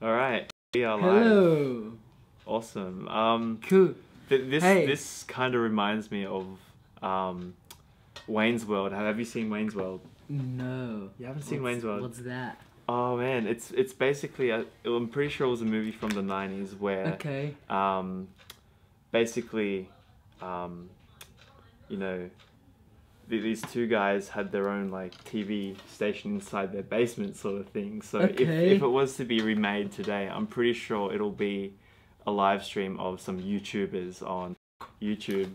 All right, we are live. Hello. Awesome. Cool. This kind of reminds me of Wayne's World. Have you seen Wayne's World? No. You haven't seen Wayne's World? What's that? Oh man, it's basically I'm pretty sure it was a movie from the 90s where basically you know, these two guys had their own like TV station inside their basement sort of thing. So if it was to be remade today, I'm pretty sure it'll be a live stream of some YouTubers on YouTube.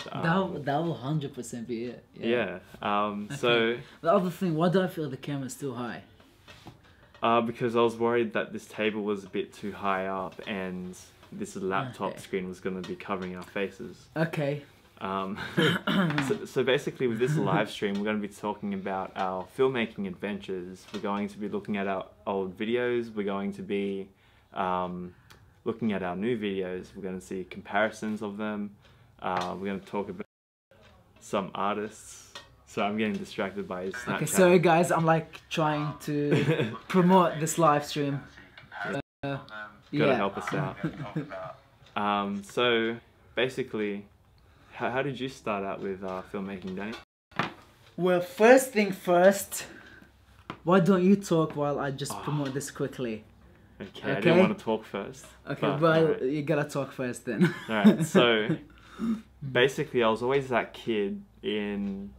That will 100% be it. Yeah. So the other thing, why do I feel the camera's too high? Because I was worried that this table was a bit too high up and this laptop screen was going to be covering our faces. Okay. So basically with this live stream we're going to be talking about our filmmaking adventures. We're going to be looking at our old videos, we're going to be looking at our new videos, we're going to see comparisons of them, we're going to talk about some artists. So I'm getting distracted by his Snapchat. Okay, sorry guys, I'm like trying to promote this live stream. Gotta help us out. So basically, how did you start out with filmmaking, Danny? Well, first thing first, why don't you talk while I just promote this quickly? Okay, I didn't want to talk first. Okay, but you gotta talk first then. Alright, so basically I was always that kid in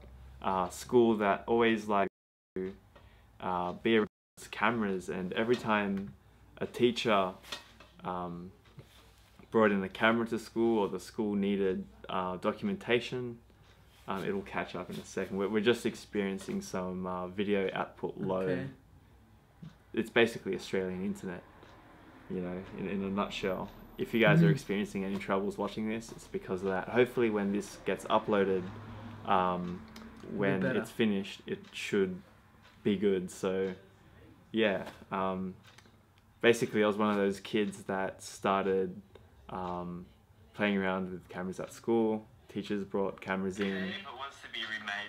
school that always liked to be around cameras, and every time a teacher brought in a camera to school or the school needed documentation, it'll catch up in a second. We're just experiencing some video output low. Okay. It's basically Australian internet, you know, in a nutshell. If you guys are experiencing any troubles watching this, it's because of that. Hopefully when this gets uploaded, when it's finished, it should be good. So yeah, basically I was one of those kids that started playing around with cameras at school. Teachers brought cameras in.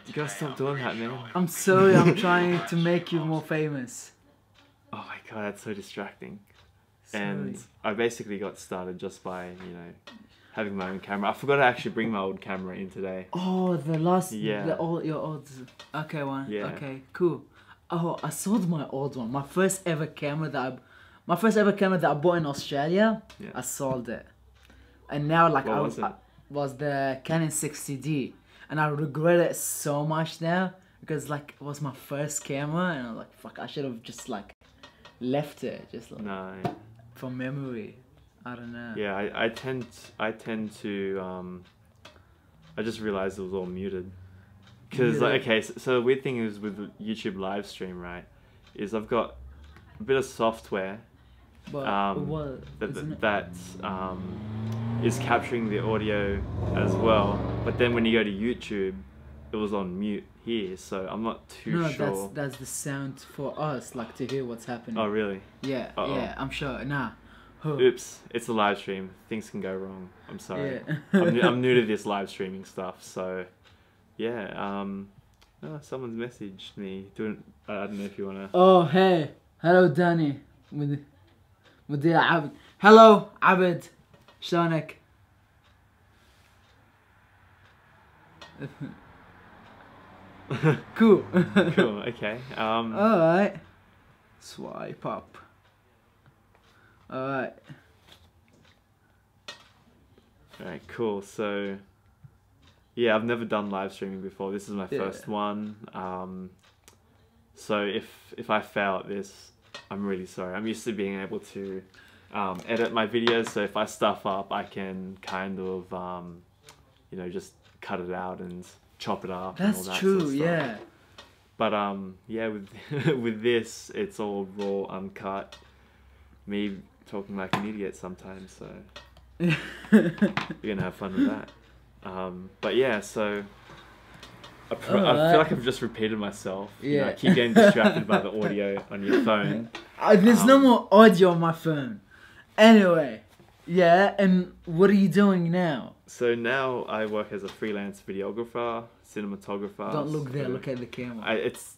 You gotta stop doing that, man. I'm sorry, I'm trying to make you more famous. Oh my god, that's so distracting. Sorry. And I basically got started just by, you know, having my own camera. I forgot to actually bring my old camera in today. Oh, the last, yeah, your old, okay one. Yeah. Okay, cool. Oh, I sold my old one. My first ever camera that I bought in Australia. Yeah. I sold it, and now like What was the Canon 60D, and I regret it so much now because like it was my first camera, and I was like, fuck, I should have just like left it, just like for memory. I don't know. Yeah, I tend to I just realized it was all muted. Because like, okay, so the weird thing is with the YouTube live stream, right, is I've got a bit of software that is capturing the audio as well, but then when you go to YouTube, it was on mute here, so I'm not too sure. No, that's the sound for us, like to hear what's happening. Oh really? Yeah, yeah, I'm sure. Nah. Oops, it's a live stream. Things can go wrong. I'm sorry. Yeah. I'm new to this live streaming stuff, so yeah. Oh, someone's messaged me. I don't know if you wanna. Oh hey, hello Dani. with the Abed. Hello Abed. شلونك؟ Cool. Cool. Okay. Alright. Swipe up. Alright. Alright, cool. So yeah, I've never done live streaming before. This is my first one. So if I fail at this, I'm really sorry. I'm used to being able to edit my videos, so if I stuff up, I can kind of you know, just cut it out and chop it up. That's and all that true, sort of stuff. yeah. But yeah, with with this, it's all raw, uncut. Me talking like an idiot sometimes, so you're gonna have fun with that. But yeah, so I feel like I've just repeated myself. Yeah. You know, I keep getting distracted by the audio on your phone. There's no more audio on my phone. Anyway, yeah, and what are you doing now? So now I work as a freelance videographer, cinematographer. Don't look there, look at the camera. It's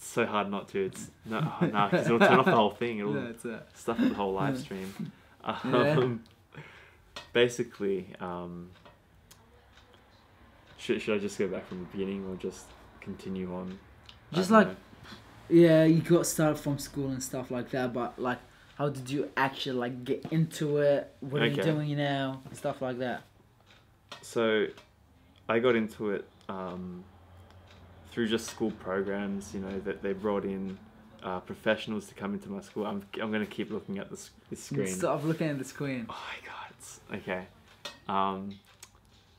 It's so hard not to. It's no, because it'll turn off the whole thing. It'll stuff the whole live stream. Basically, should I just go back from the beginning or just continue on? Just like, yeah, you got started from school and stuff like that, but like, how did you actually like get into it? What are you doing now? Stuff like that. So, I got into it through just school programs. You know, that they brought in professionals to come into my school. I'm gonna keep looking at this screen. Stop looking at the screen. Oh my god, it's okay.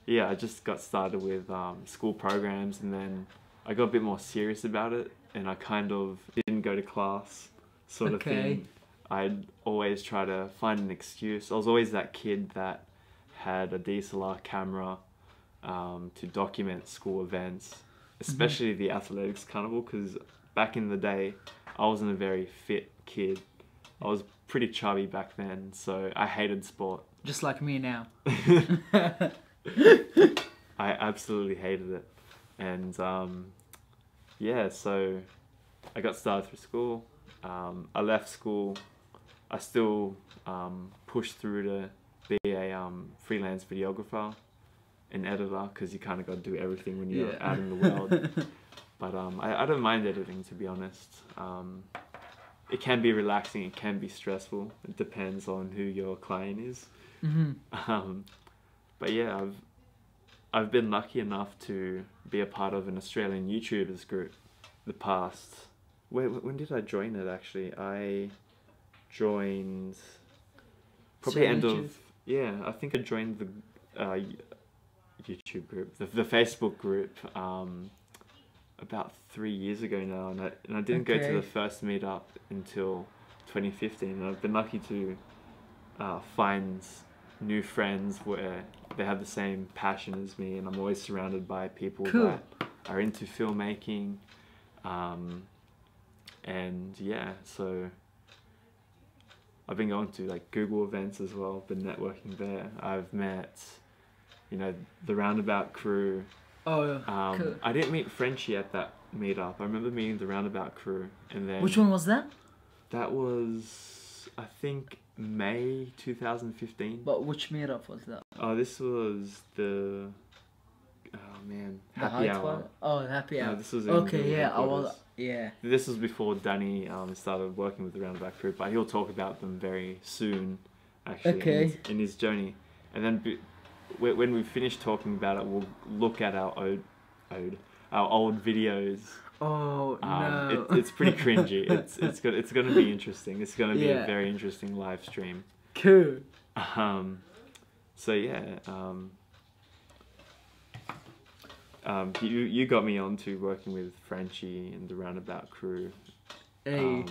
Yeah, I just got started with school programs, and then I got a bit more serious about it, and I kind of didn't go to class, sort of thing. I'd always try to find an excuse. I was always that kid that had a DSLR camera to document school events, especially the athletics carnival, because back in the day, I wasn't a very fit kid. I was pretty chubby back then, so I hated sport. Just like me now. I absolutely hated it. And yeah, so I got started through school. I left school. I still pushed through to be a freelance videographer and editor, because you kind of got to do everything when you're out in the world. But I don't mind editing, to be honest. It can be relaxing, it can be stressful. It depends on who your client is. But yeah, I've been lucky enough to be a part of an Australian YouTubers group the past... When did I join it, actually? I joined... probably end of... Yeah, I think I joined the YouTube group, the Facebook group, about 3 years ago now, and I didn't go to the first meetup until 2015, and I've been lucky to find new friends where they have the same passion as me, and I'm always surrounded by people that are into filmmaking, and yeah, so I've been going to like Google events as well, been networking there. I've met, you know, the Roundabout Crew. Oh, cool. I didn't meet Frenchy at that meetup. I remember meeting the Roundabout Crew, and then... Which one was that? That was, I think, May 2015. But which meetup was that? Oh, this was the... Oh man, Happy Hour. Oh, Happy Hour. No, this was yeah. This was before Dani started working with the Roundabout Crew, but he'll talk about them very soon, actually, in his journey. And then when we finish talking about it, we'll look at our old videos. Oh no! It's pretty cringy. It's going to be interesting. It's going to be a very interesting live stream. Cool. So yeah. You got me onto working with Frenchy and the Roundabout Crew. And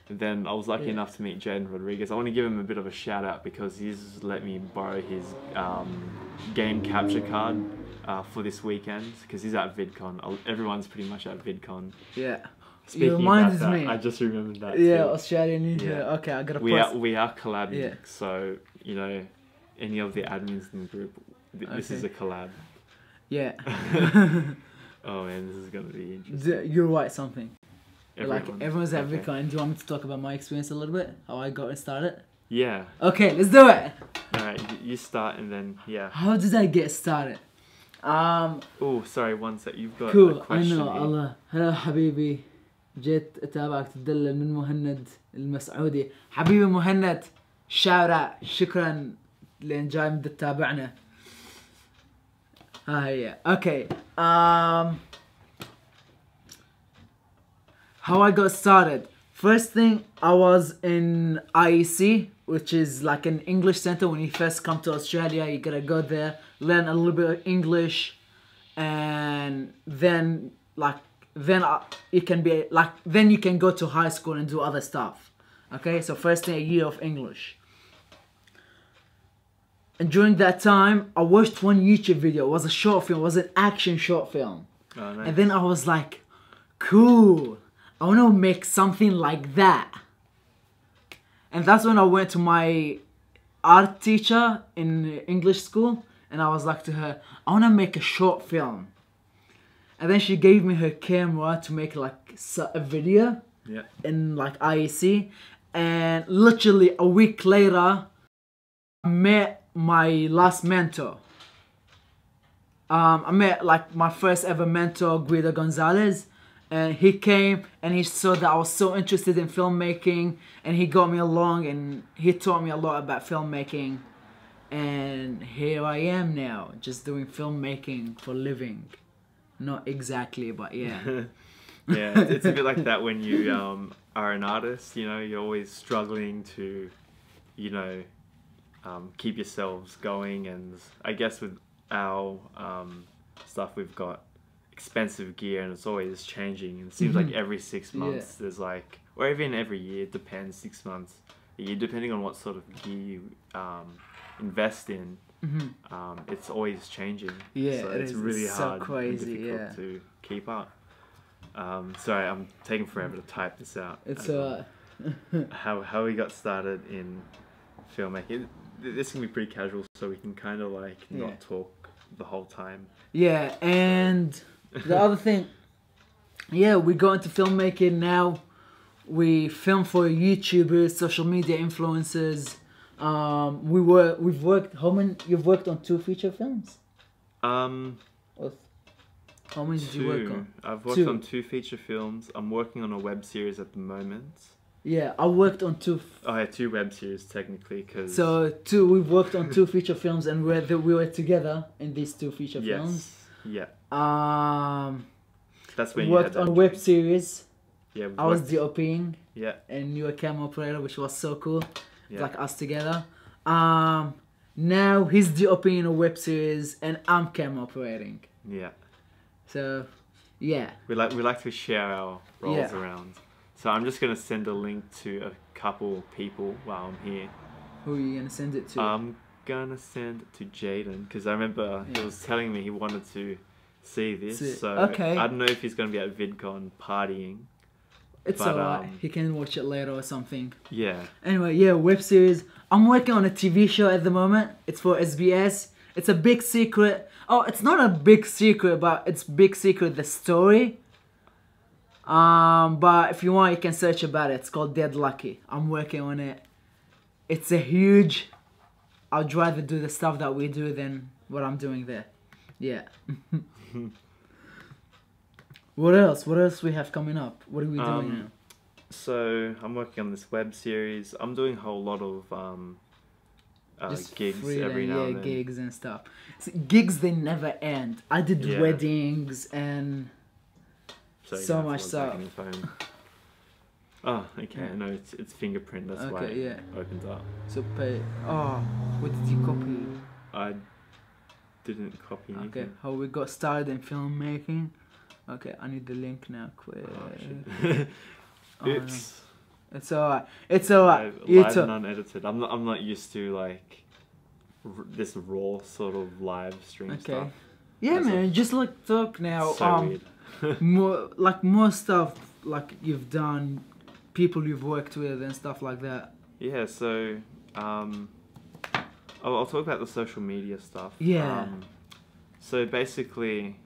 then I was lucky enough to meet Jayden Rodrigues. I want to give him a bit of a shout out because he's let me borrow his game capture card for this weekend, because he's at VidCon. Everyone's pretty much at VidCon. Yeah. Speaking about that, I just remembered that. Yeah, too. Australian. Yeah. Okay, I gotta. We are collabing. Yeah. So you know, any of the admins in the group, this is a collab. Yeah. Oh man, this is gonna be interesting. You'll write something. Everyone's at VidCon. Do you want me to talk about my experience a little bit? How I got started? Yeah. Okay, let's do it. Alright, you start and then How did I get started? Oh, sorry, one sec. You've got a question. I know. الله. هلا حبيبي. جيت اتابعك تدلل من مهند المسعودي. حبيبي مهند. شارع. شكرا لان جاي مد تتابعنا. هي. Okay. How I got started. First thing, I was in IEC, which is like an English center. When you first come to Australia, you gotta go there, learn a little bit of English, and then you can go to high school and do other stuff. Okay, so first thing, a year of English. And during that time, I watched one YouTube video. It was a short film. It was an action short film. Oh, nice. And then I was like, cool. I want to make something like that. And that's when I went to my art teacher in English school. And I was like to her, I want to make a short film. And then she gave me her camera to make like a video. Yeah. In like IEC. And literally a week later, I met my last mentor. I met like my first ever mentor, Guido Gonzalez. And he came and he saw that I was so interested in filmmaking. And he got me along and he taught me a lot about filmmaking. And here I am now, just doing filmmaking for a living. Not exactly, but yeah. Yeah, it's a bit like that when you are an artist, you know, you're always struggling to, you know, keep yourselves going. And I guess with our stuff, we've got expensive gear and it's always changing. And it seems like every 6 months there's like, or even every year, it depends, 6 months, a year, depending on what sort of gear you invest in. It's always changing. Yeah, so it's really hard so crazy, and difficult to keep up. Sorry, I'm taking forever to type this out. It's how we got started in filmmaking. This can be pretty casual, so we can kind of like not talk the whole time. Yeah, and the other thing, we go into filmmaking now. We film for YouTubers, social media influencers. We've worked. How many? You've worked on 2 feature films. How many did you work on? I've worked on 2 feature films. I'm working on a web series at the moment. Yeah, I worked on 2. I had 2 web series technically, because. So we've worked on 2 feature films, and we were together in these 2 feature films. Yeah. That's when we worked on a web series. Yeah. I was DOPing. Yeah. And you were camera operator, which was so cool. Yeah. Like us together. Now he's DOPing in a web series, and I'm camera operating. Yeah. So, yeah. We like to share our roles around. So I'm just gonna send a link to a couple people while I'm here. Who are you gonna send it to? I'm gonna send it to Jayden, because I remember he was telling me he wanted to see this. So okay. I don't know if he's gonna be at VidCon partying. It's alright. He can watch it later or something. Yeah. Anyway, web series. I'm working on a TV show at the moment. It's for SBS. It's a big secret. Oh, it's not a big secret, but it's big secret, the story. But if you want, you can search about it. It's called Dead Lucky. I'm working on it. It's a huge... I'd rather do the stuff that we do than what I'm doing there. Yeah. What else? What else we have coming up? What are we doing now? So, I'm working on this web series. I'm doing a whole lot of... just gigs freelance, every now and then. Gigs and stuff. So, gigs, they never end. I did weddings and so much stuff. Oh, okay. No, it's fingerprint. That's why it opens up. So pay. Oh, what did you copy? I didn't copy anything. Okay, how we got started in filmmaking. Okay, I need the link now, quick. Oh, oops. No. It's alright. It's alright. Live and unedited. I'm not used to like this raw sort of live stream stuff. Yeah, man. Just like talk now. So weird. more stuff like you've done, people you've worked with and stuff like that. Yeah. So I'll talk about the social media stuff. Yeah. So basically,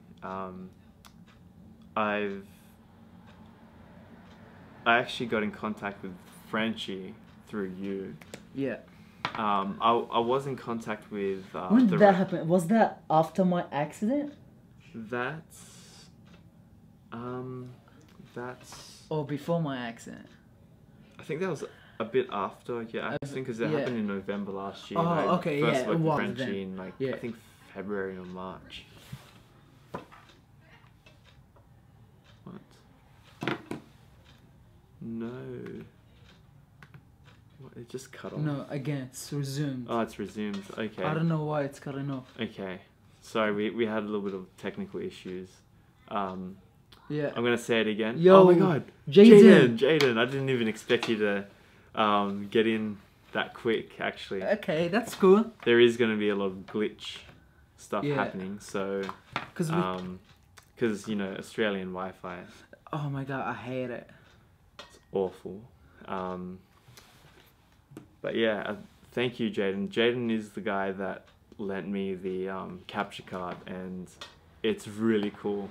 I actually got in contact with Frenchy through you. Yeah. I was in contact with... when did that happen? Was that after my accident? That's... Or before my accident? I think that was a bit after your accident, because it happened in November last year. Oh, okay, first worked with then. Frenchy in like, I think February or March. What? No. What? It just cut off. No, again, it's resumed. Oh, it's resumed. Okay. I don't know why it's cutting off. Okay. Sorry, we had a little bit of technical issues. Yeah. I'm gonna say it again. Yo, oh my god. Jayden. I didn't even expect you to get in that quick, actually. Okay, that's cool. There is gonna be a lot of glitch stuff happening, so because you know, Australian Wi-Fi. Oh my god, I hate it. It's awful. But yeah, thank you, Jayden. Jayden is the guy that lent me the capture card, and it's really cool.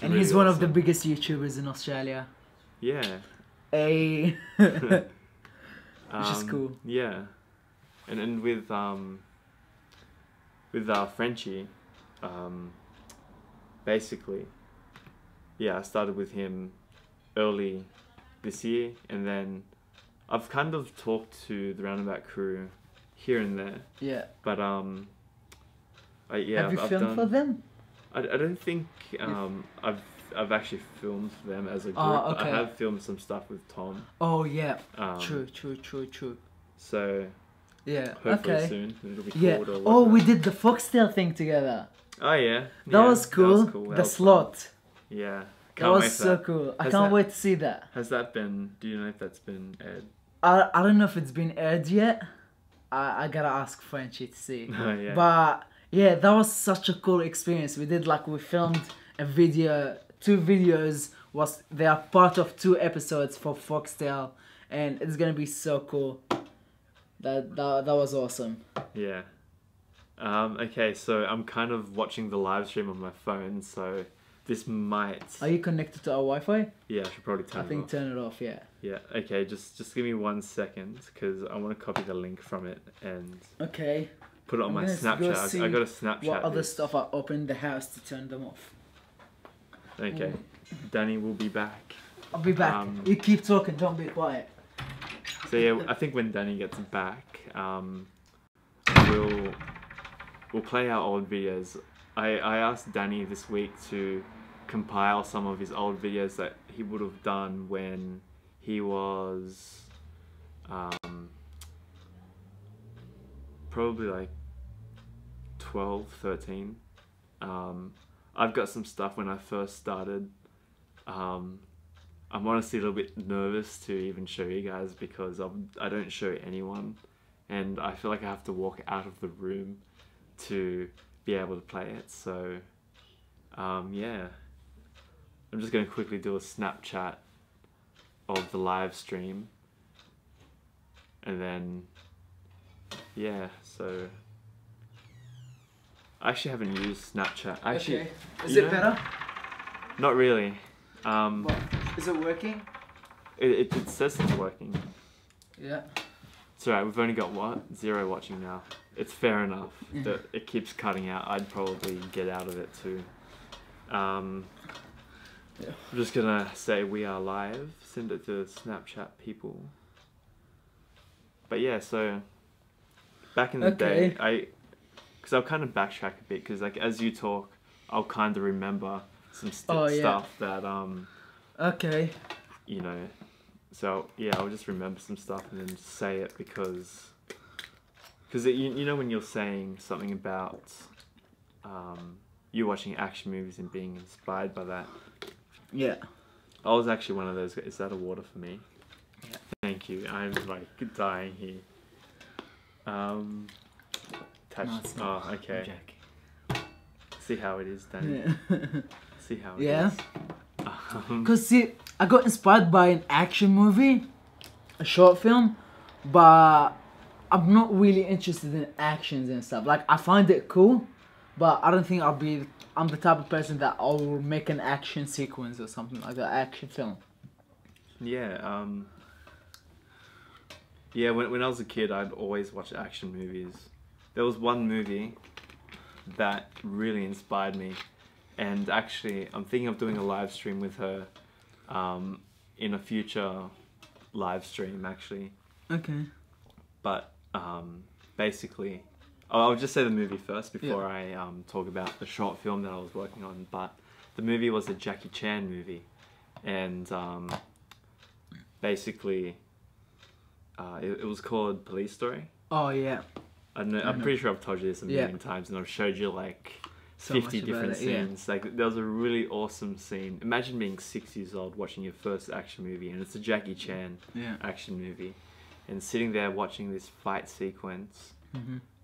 And he's one of the biggest YouTubers in Australia. Yeah. Which is cool. Yeah. And with Frenchy, basically, yeah, I started with him early this year, and then I've kind of talked to the Roundabout Crew here and there. Yeah. But have you filmed for them? I don't think I've actually filmed them as a group. Oh, okay. I have filmed some stuff with Tom. Oh yeah. True. So yeah. hopefully soon it'll be yeah. cool. Oh, we did the foxtail thing together. Oh yeah. That was cool. The slot. Fun. Yeah. That was so cool. I can't wait to see that. Has that been? Do you know if that's been aired? I don't know if it's been aired yet. I gotta ask Frenchy to see. Oh, yeah. But yeah, that was such a cool experience. We filmed a video, 2 videos. They are part of 2 episodes for Foxtail, and it's gonna be so cool. That was awesome. Yeah. Okay, so I'm kind of watching the live stream on my phone, so this might... Are you connected to our Wi-Fi? Yeah, I should probably turn it off. I think turn it off, yeah. Yeah, okay, just give me 1 second, because I want to copy the link from it and... Okay. Put it on my Snapchat. I got a Snapchat. What other stuff I opened the house to turn them off. Okay. Danny will be back. I'll be back. You keep talking, don't be quiet. So yeah, I think when Danny gets back, we'll play our old videos. I asked Danny this week to compile some of his old videos that he would have done when he was probably like 12, 13. I've got some stuff when I first started. I'm honestly a little bit nervous to even show you guys because I don't show anyone, and I feel like I have to walk out of the room to be able to play it. So yeah, I'm just going to quickly do a Snapchat of the live stream, and then yeah, so I actually haven't used Snapchat. Actually, okay. Is it better? Not really. What? Is it working? It says it's working. Yeah. It's alright, we've only got 0 watching now. It's fair enough that it keeps cutting out. I'd probably get out of it too. I'm just gonna say we are live, send it to Snapchat people. But yeah, so back in the day, because I'll kind of backtrack a bit, because like as you talk, I'll kind of remember some stuff that okay. You know, so yeah, I'll just remember some stuff and then say it because you know when you're saying something about you watching action movies and being inspired by that. Yeah. I was actually one of those. Is that a water for me? Yeah. Thank you. I'm like dying here. Touch. No, oh, okay. See how it is, Danny. Yeah. See how it is. Because see, I got inspired by an action movie, a short film, but I'm not really interested in actions and stuff. Like, I find it cool, but I don't think I'm the type of person that I'll make an action sequence or something like that, action film. Yeah, yeah, when I was a kid, I'd always watch action movies. There was one movie that really inspired me, and actually I'm thinking of doing a live stream with her in a future live stream actually. Okay. But basically, I'll just say the movie first before I talk about the short film that I was working on. But the movie was a Jackie Chan movie, and basically it was called Police Story. Oh yeah. I'm pretty sure I've told you this a million times, and I've showed you like 50 different scenes. Like, there was a really awesome scene. Imagine being 6 years old watching your first action movie, and it's a Jackie Chan action movie, and sitting there watching this fight sequence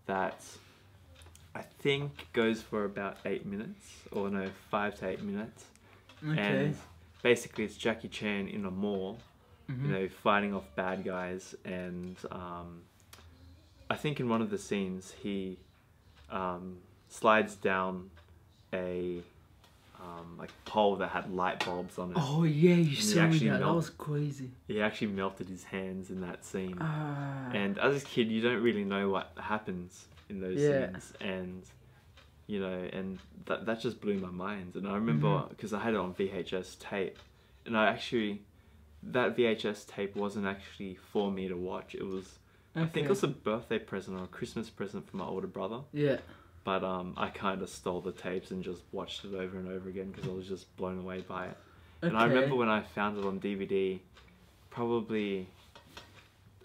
that I think goes for about 8 minutes, or no, 5 to 8 minutes. Okay. And basically it's Jackie Chan in a mall, you know, fighting off bad guys, and I think in one of the scenes he slides down a like pole that had light bulbs on it. Oh yeah, you saw me that. That melt- was crazy. He actually melted his hands in that scene. And as a kid, you don't really know what happens in those scenes, and you know, and that just blew my mind. And I remember because I had it on VHS tape, and I actually, that VHS tape wasn't actually for me to watch. It was, I think it was a birthday present or a Christmas present for my older brother. Yeah. But I kind of stole the tapes and just watched it over and over again because I was just blown away by it. And I remember when I found it on DVD, probably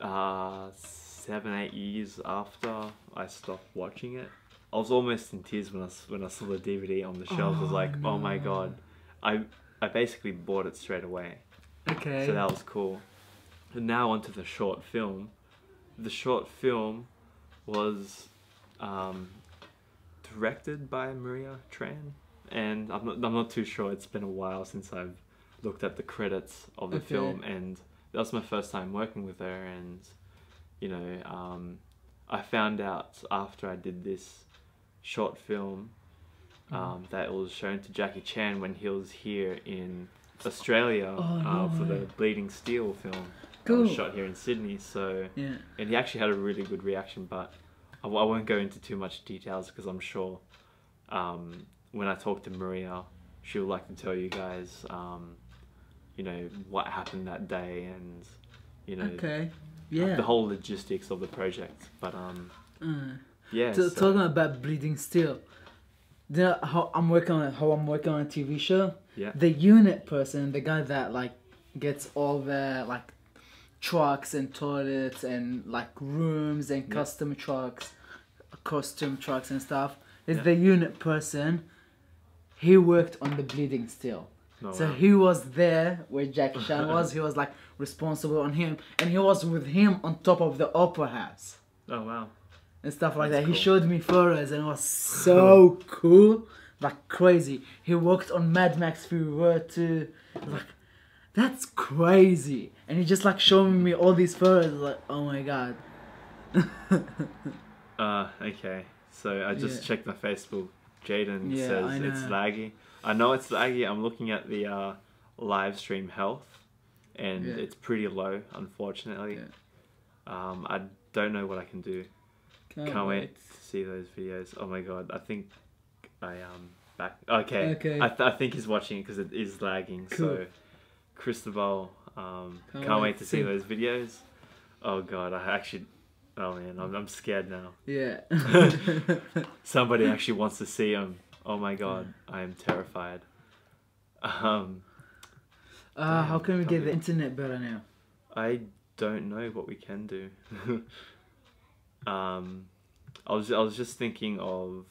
7-8 years after I stopped watching it, I was almost in tears when I saw the DVD on the shelves. I was like, oh my god. I basically bought it straight away. Okay. So that was cool. And now onto the short film. The short film was directed by Maria Tran, and I'm not too sure. It's been a while since I've looked at the credits of the film, and that was my first time working with her. And you know, I found out after I did this short film that it was shown to Jackie Chan when he was here in Australia for the Bleeding Steel film. Cool. That was shot here in Sydney. So and he actually had a really good reaction, but I won't go into too much details because I'm sure when I talk to Maria, she'll like to tell you guys, you know, what happened that day and, you know, the whole logistics of the project. But yeah. So talking about Bleeding Steel, how I'm working on a TV show. Yeah. The unit person, the guy that like gets all the like trucks and toilets and like rooms and costume trucks and stuff, is the unit person. He worked on the Bleeding Steel. So he was there where Jackie Chan was. He was like responsible on him, and he was with him on top of the opera house. Oh wow. And stuff like that. Cool. He showed me photos and it was so cool, like crazy. He worked on Mad Max Fury Road too. Like, that's crazy. And he just like showing me all these photos, like, oh my god. Okay. So I just checked my Facebook. Jayden says it's laggy. I know it's laggy. I'm looking at the live stream health, and it's pretty low, unfortunately. I don't know what I can do. Can't wait to see those videos. Oh my god, I think I back. Okay. I think he's watching it because it is lagging. Cool. So Cristobal, can't wait to see those videos. Oh god, I actually. Oh man, I'm scared now. Yeah. Somebody actually wants to see him. Oh my god, I am terrified. How can we get the internet better now? I don't know what we can do. I was just thinking of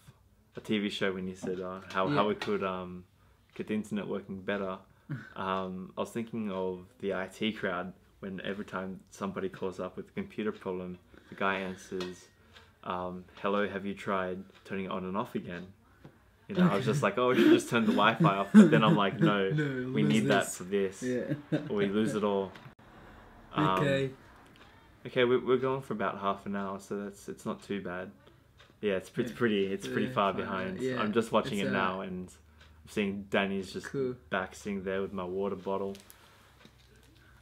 a TV show when you said how we could get the internet working better. I was thinking of the IT crowd when every time somebody calls up with a computer problem, the guy answers, hello, have you tried turning it on and off again? You know, I was just like, oh, we should just turn the Wi-Fi off. But then I'm like, no, we need that for this. Or we lose it all. Okay, we're going for about half an hour, so it's not too bad. Yeah, it's pretty far behind. Yeah, I'm just watching it now, and I'm seeing Danny's just back sitting there with my water bottle.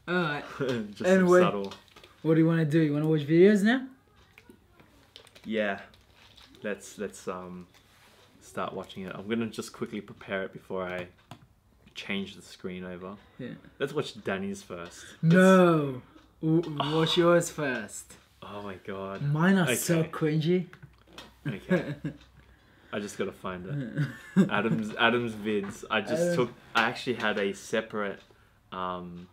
Alright. Just anyway, subtle. What do you want to do? You want to watch videos now? Yeah. Let's start watching it. I'm gonna just quickly prepare it before I change the screen over. Yeah. Let's watch Danny's first. No. Watch yours first. Oh my god. Mine are so cringy. Okay. I just gotta find it. Adam's vids. I actually had a separate on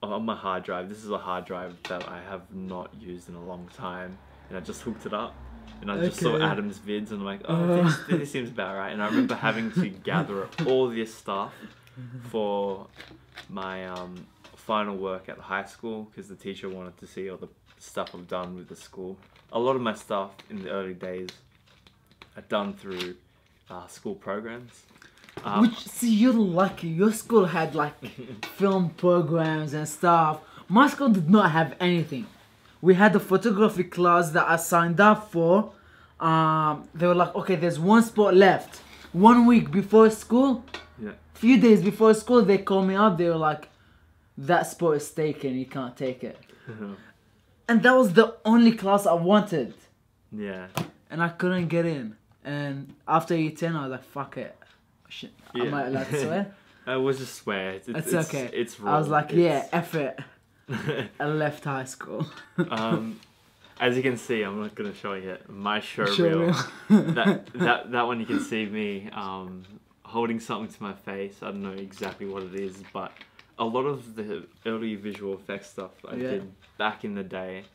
my hard drive. This is a hard drive that I have not used in a long time, and I just hooked it up, and I just saw Adam's vids, and I'm like, oh, this seems about right. And I remember having to gather all this stuff for my final work at high school because the teacher wanted to see all the stuff I've done with the school. A lot of my stuff in the early days I'd done through school programs. See, you're lucky. Your school had like film programs and stuff. My school did not have anything. We had a photography class that I signed up for. They were like, okay, there's one spot left. 1 week before school, Yeah. few days before school, they called me up. They were like, "That spot is taken. You can't take it." And that was the only class I wanted. Yeah. And I couldn't get in. And after E10, I was like, "Fuck it." Shit. Yeah. Am I allowed to swear? I was just swear. It's okay. It's wrong. I was like, yeah, F it. I left high school. As you can see, I'm not gonna show you yet. My show reel. that one you can see me holding something to my face. I don't know exactly what it is, but a lot of the early visual effects stuff I did back in the day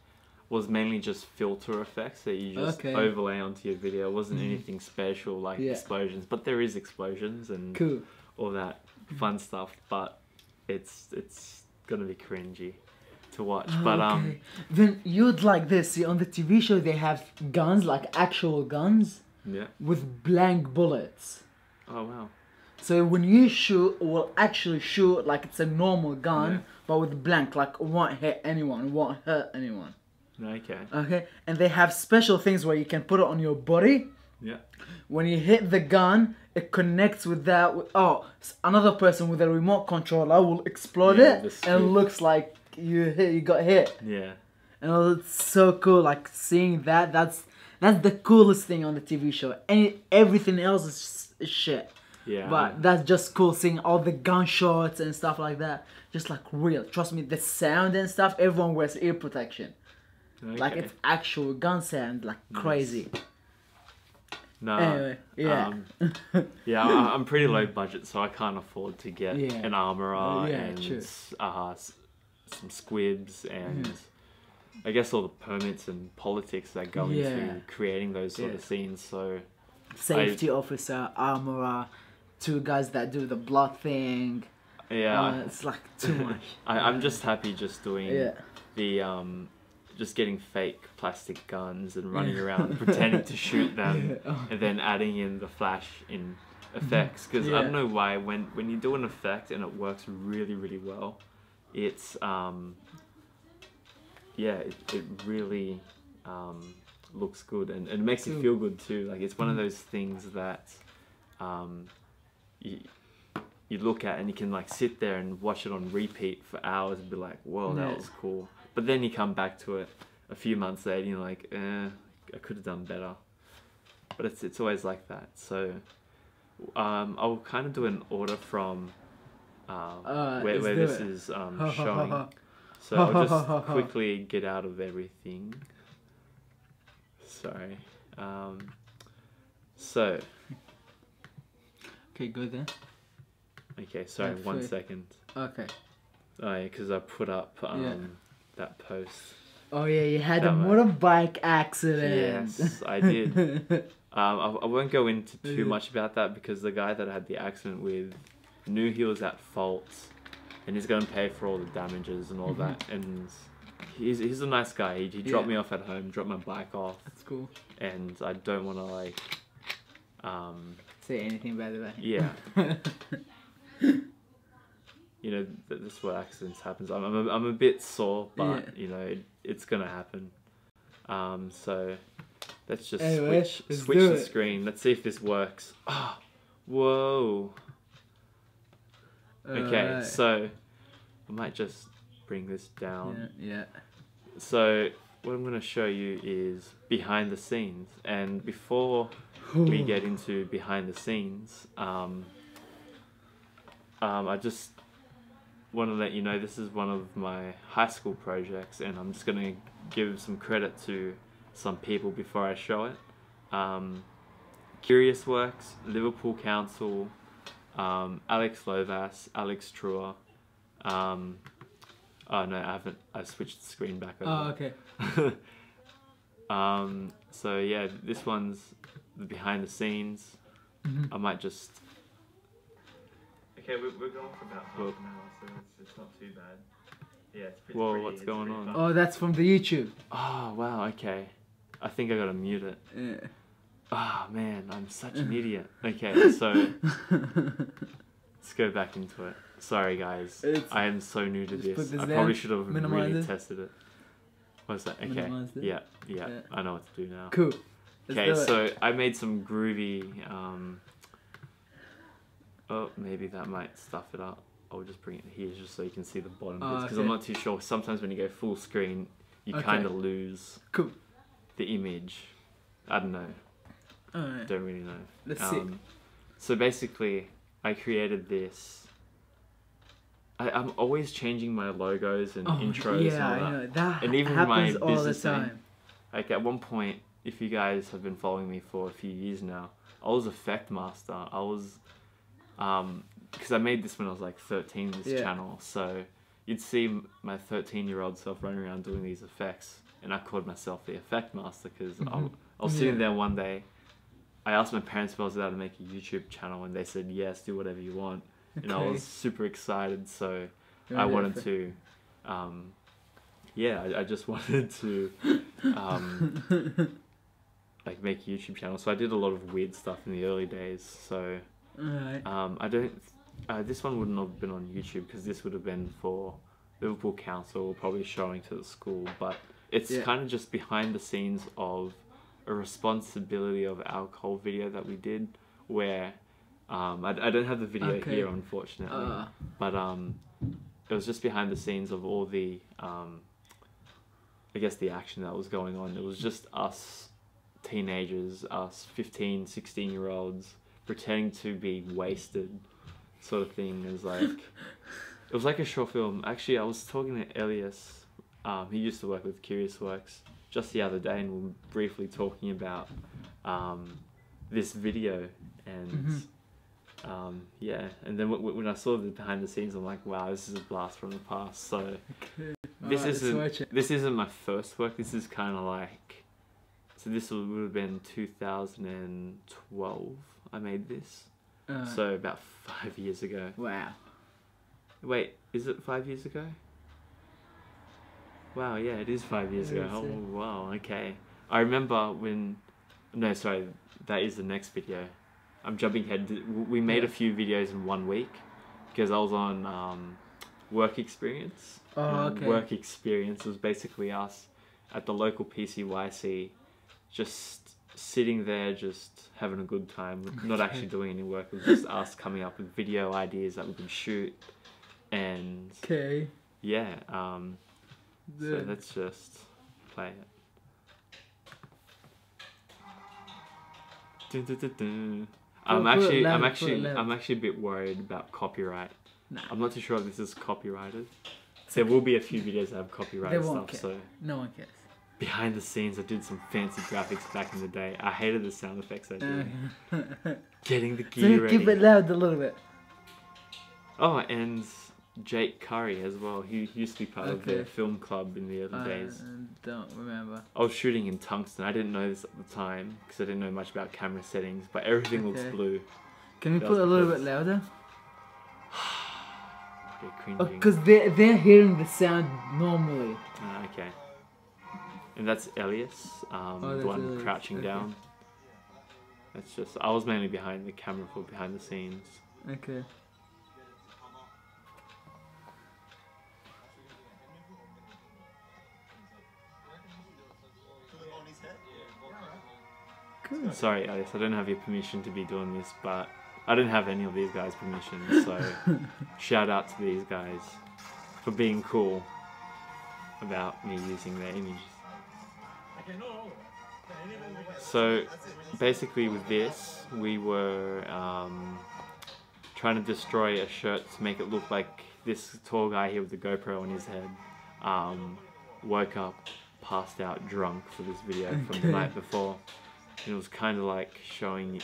was mainly just filter effects that you just overlay onto your video. It wasn't anything special like explosions, but there is explosions and all that fun stuff. But it's gonna be cringy to watch. But then you'd like this. See, on the TV show they have guns, like actual guns, with blank bullets. Oh wow. So when you shoot, it will actually shoot like it's a normal gun, but with blank, like it won't hit anyone, won't hurt anyone. Okay. Okay, and they have special things where you can put it on your body. Yeah. When you hit the gun, it connects with that. Another person with a remote controller will explode it, and it looks like you got hit. Yeah. And it's so cool, like seeing that. That's the coolest thing on the TV show. Everything else is shit. Yeah. But that's just cool, seeing all the gunshots and stuff like that. Just like real. Trust me, the sound and stuff. Everyone wears ear protection. Okay. Like it's actual gun sound, like crazy. No. Anyway, yeah. Yeah, I'm pretty low budget, so I can't afford to get an armorer and some squibs and I guess all the permits and politics that go into creating those sort of scenes. So safety officer, armorer, 2 guys that do the blood thing. Yeah, it's like too much. I'm just happy just doing the just getting fake plastic guns and running around pretending to shoot them and then adding in the flash in effects, because I don't know why when you do an effect and it works really well, it's it really looks good and it makes you feel good too. Like it's one of those things that you look at and you can like sit there and watch it on repeat for hours and be like, whoa, that was cool. But then you come back to it a few months later and you're like, I could have done better. But it's always like that. So I'll kind of do an order from where this is showing. So I'll just quickly get out of everything. Sorry. So. Okay, go then. Okay, sorry, 1 second. Okay. Oh yeah, because I put up that post. Oh yeah, you had a motorbike accident. Yes, I did. I won't go into too much about that because the guy that I had the accident with knew he was at fault and he's going to pay for all the damages and all that. And he's a nice guy. He dropped me off at home, dropped my bike off. That's cool. And I don't want to like... say anything bad about him. Yeah. You know, that's what accidents happens. I'm a bit sore, but you know, it's gonna happen. So let's just switch the screen. Let's see if this works. Ah, whoa. Okay, so I might just bring this down. Yeah. So what I'm gonna show you is behind the scenes, and before we get into behind the scenes, I just want to let you know this is one of my high school projects, and I'm just going to give some credit to some people before I show it. Curious Works, Liverpool Council, Alex Lovas, Alex Truer. Oh no, I haven't. I switched the screen back over. Oh, okay. So yeah, this one's the behind the scenes. I might just... Okay, we're going for about half an hour, so it's not too bad. Yeah, it's pretty. Whoa, what's going on? Oh, that's from the YouTube. Oh, wow, okay. I think I gotta mute it. Yeah. Oh, man, I'm such an idiot. Okay, so... let's go back into it. Sorry, guys. I am so new to this. I probably should have really tested it. What's that? Okay. Yeah. I know what to do now. Cool. Okay, so I made some groovy Oh, maybe that might stuff it up. I'll just bring it here just so you can see the bottom bits, because okay. I'm not too sure. Sometimes when you go full screen, you kind of lose the image. I don't know. Alright. Don't really know. Let's see. So basically, I created this. I'm always changing my logos and intros and all that. I know. That and even happens my all the business time. name. Like at one point, if you guys have been following me for a few years now, I was Effect Master. I was, because I made this when I was like 13, this channel. So you'd see my 13-year-old self running around doing these effects. And I called myself the Effect Master because I was sitting there one day. I asked my parents if I was allowed to make a YouTube channel, and they said, yes, do whatever you want. And I was super excited, so I wanted to, I just wanted to, like make a YouTube channel. So I did a lot of weird stuff in the early days. So, I don't, this one wouldn't have been on YouTube because this would have been for Liverpool Council, probably showing to the school. But it's kind of just behind the scenes of a responsibility of alcohol video that we did, where I don't have the video here, unfortunately, but it was just behind the scenes of all the I guess the action that was going on. It was just us teenagers, us 15, 16-year-olds pretending to be wasted, sort of thing. It was like it was like a short film. Actually, I was talking to Elias. He used to work with Curious Works just the other day, and we were briefly talking about this video, and and then when I saw the behind the scenes, I'm like, wow, this is a blast from the past. So this isn't my first work. This is kind of like, so this would have been 2012. I made this, so about 5 years ago. Wow. Wait, is it 5 years ago? Wow, yeah, it is 5 years ago. Oh, wow, okay. I remember when... No, sorry, that is the next video. I'm jumping ahead. We made a few videos in 1 week because I was on Work Experience. Work Experience was basically us at the local PCYC just sitting there, just having a good time, not actually doing any work. It was just us coming up with video ideas that we could shoot. And yeah, so let's just play it. Dun, dun, dun, dun. I'm actually a bit worried about copyright. Nah. I'm not too sure if this is copyrighted. There will be a few videos that have copyright stuff. So no one cares. Behind the scenes, I did some fancy graphics back in the day. I hated the sound effects I did. Getting the gear ready. Keep it loud a little bit. Oh, and Jake Curry as well. He used to be part of the film club in the early days. I don't remember. I was shooting in tungsten. I didn't know this at the time because I didn't know much about camera settings, but everything looks blue. Can we put a little bit louder? Because they're hearing the sound normally. Okay. And that's Elias, the one crouching down. That's just... I was mainly behind the camera for behind the scenes. Okay. Sorry, Alice, I don't have your permission to be doing this, but I don't have any of these guys' permission, so shout out to these guys for being cool about me using their images. So basically with this, we were trying to destroy a shirt to make it look like this tall guy here with the GoPro on his head woke up, passed out drunk for this video from the night before. And it was kind of like showing, it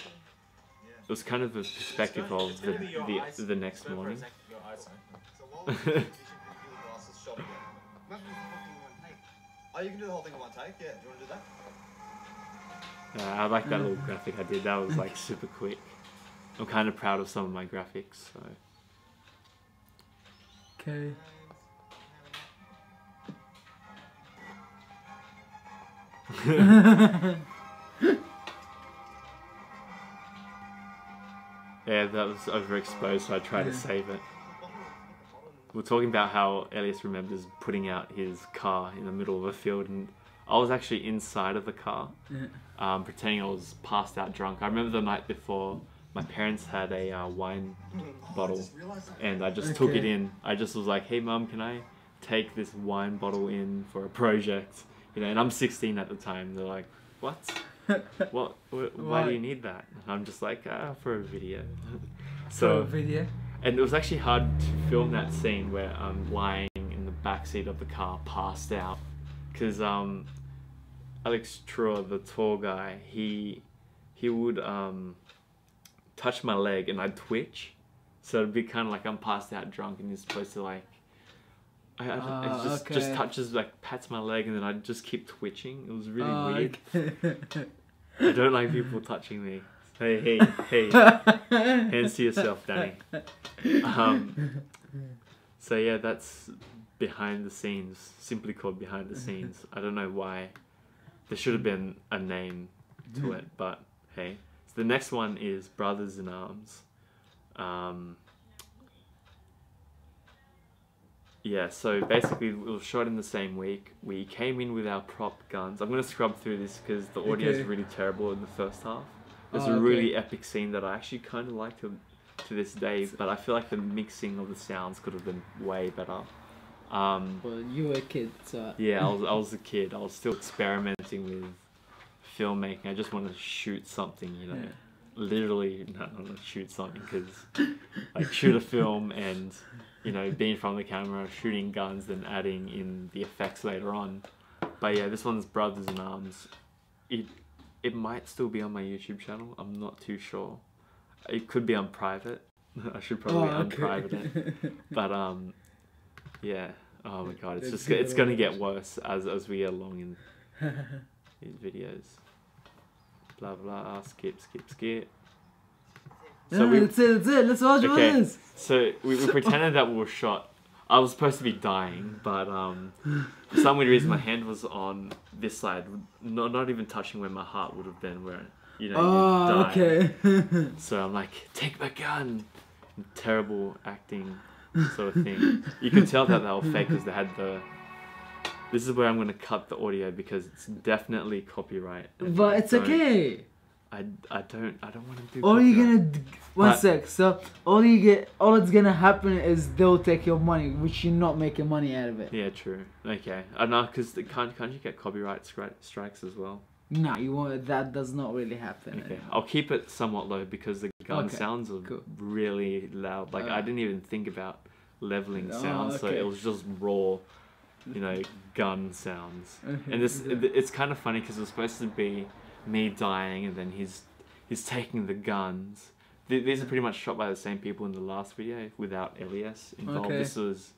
was kind of a perspective of the next morning. Oh, you can do the whole thing in one take? Yeah, do you want to do that? I like that little graphic I did. That was like super quick. I'm kind of proud of some of my graphics. So. Okay. Yeah, that was overexposed, so I tried to save it. We're talking about how Elias remembers putting out his car in the middle of a field, and I was actually inside of the car, pretending I was passed out drunk. I remember the night before, my parents had a wine bottle, and I just took it in. I just was like, hey mum, can I take this wine bottle in for a project? You know, and I'm 16 at the time. They're like, what? Why do you need that? And I'm just like, for a video. So, for a video? And it was actually hard to film that scene where I'm lying in the backseat of the car, passed out. Because Alex Truer, the tall guy, he would touch my leg and I'd twitch. So it'd be kind of like I'm passed out drunk and he's supposed to like... just touches, like pats my leg and then I'd just keep twitching. It was really weird. Okay. I don't like people touching me. Hey, hands to yourself, Danny. So yeah, that's behind the scenes, simply called behind the scenes. I don't know why. There should have been a name to it, but hey. So the next one is Brothers in Arms. Yeah, so basically it was shot in the same week. We came in with our prop guns. I'm going to scrub through this because the audio is really terrible in the first half. It's a really epic scene that I actually kind of like to this day, but I feel like the mixing of the sounds could have been way better. Well, you were a kid, so... Yeah, I was a kid. I was still experimenting with filmmaking. I just wanted to shoot something, you know. Yeah. Literally, not shoot something, because like shoot a film and, you know, being from the camera, shooting guns, then adding in the effects later on. But yeah, this one's Brothers in Arms. It might still be on my YouTube channel. I'm not too sure. It could be on private. I should probably unprivate it. But yeah. Oh my god, it's gonna get worse as we get along in these videos. Blah blah. Skip. So that's it. Let's watch what it is. So we pretended that we were shot. I was supposed to be dying, but for some weird reason my hand was on this side, not even touching where my heart would have been, where you know you die. So I'm like, take my gun. Terrible acting sort of thing. You can tell that they were fake because they had the... This is where I'm going to cut the audio because it's definitely copyright. But it's okay. I don't want to do all copyright. You're gonna... One sec. So all that's gonna happen is they'll take your money, which you're not making money out of it. Yeah, true. Okay. No, because can't you get copyright strikes as well? No, you won't. That does not really happen. Okay. I'll keep it somewhat low because the gun sounds are really loud. Like I didn't even think about leveling sounds, so it was just raw, you know, gun sounds. And it's kind of funny because it was supposed to be me dying, and then he's taking the guns. These are pretty much shot by the same people in the last video without Elias involved. This was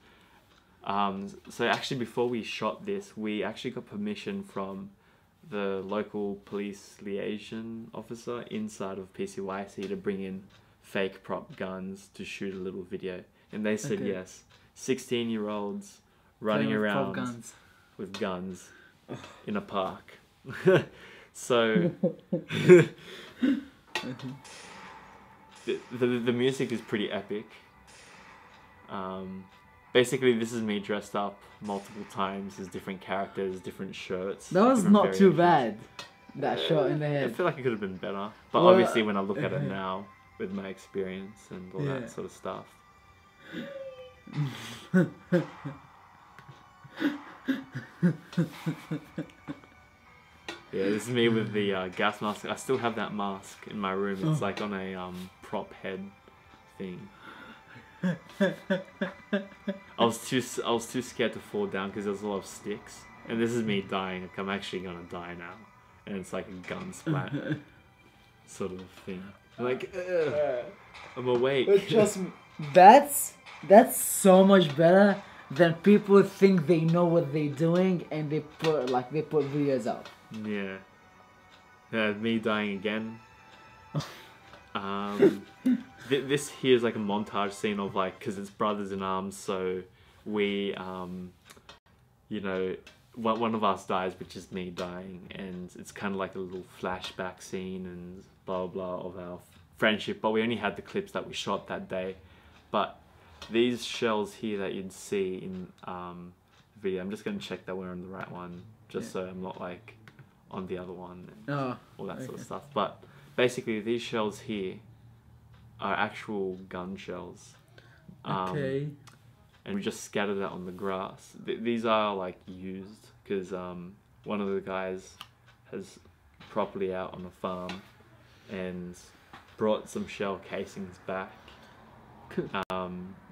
so actually before we shot this, we actually got permission from the local police liaison officer inside of PCYC to bring in fake prop guns to shoot a little video, and they said yes. 16-year-olds running around with guns in a park. So the music is pretty epic. Basically, this is me dressed up multiple times as different characters, different shirts. That was not too bad, that shot in the head. I feel like it could have been better. But obviously, when I look at it now, with my experience and all that sort of stuff. Yeah, this is me with the gas mask. I still have that mask in my room. It's like on a prop head thing. I was too scared to fall down because there's a lot of sticks, and this is me dying. Like I'm actually gonna die now, and it's like a gun splat sort of thing. Like I'm awake. Trust me, that's so much better than people think they know what they're doing and they put videos out. Yeah. Me dying again. This here is like a montage scene of like, because it's Brothers in Arms, so we you know, one of us dies, which is me dying, and it's kind of like a little flashback scene and blah blah of our friendship, but we only had the clips that we shot that day. But these shells here that you'd see in the video, I'm just going to check that we're on the right one, just so I'm not like on the other one and all that sort of stuff. But basically these shells here are actual gun shells. Okay. And we just scattered that on the grass. These are like used because one of the guys has property out on a farm and brought some shell casings back. Cool.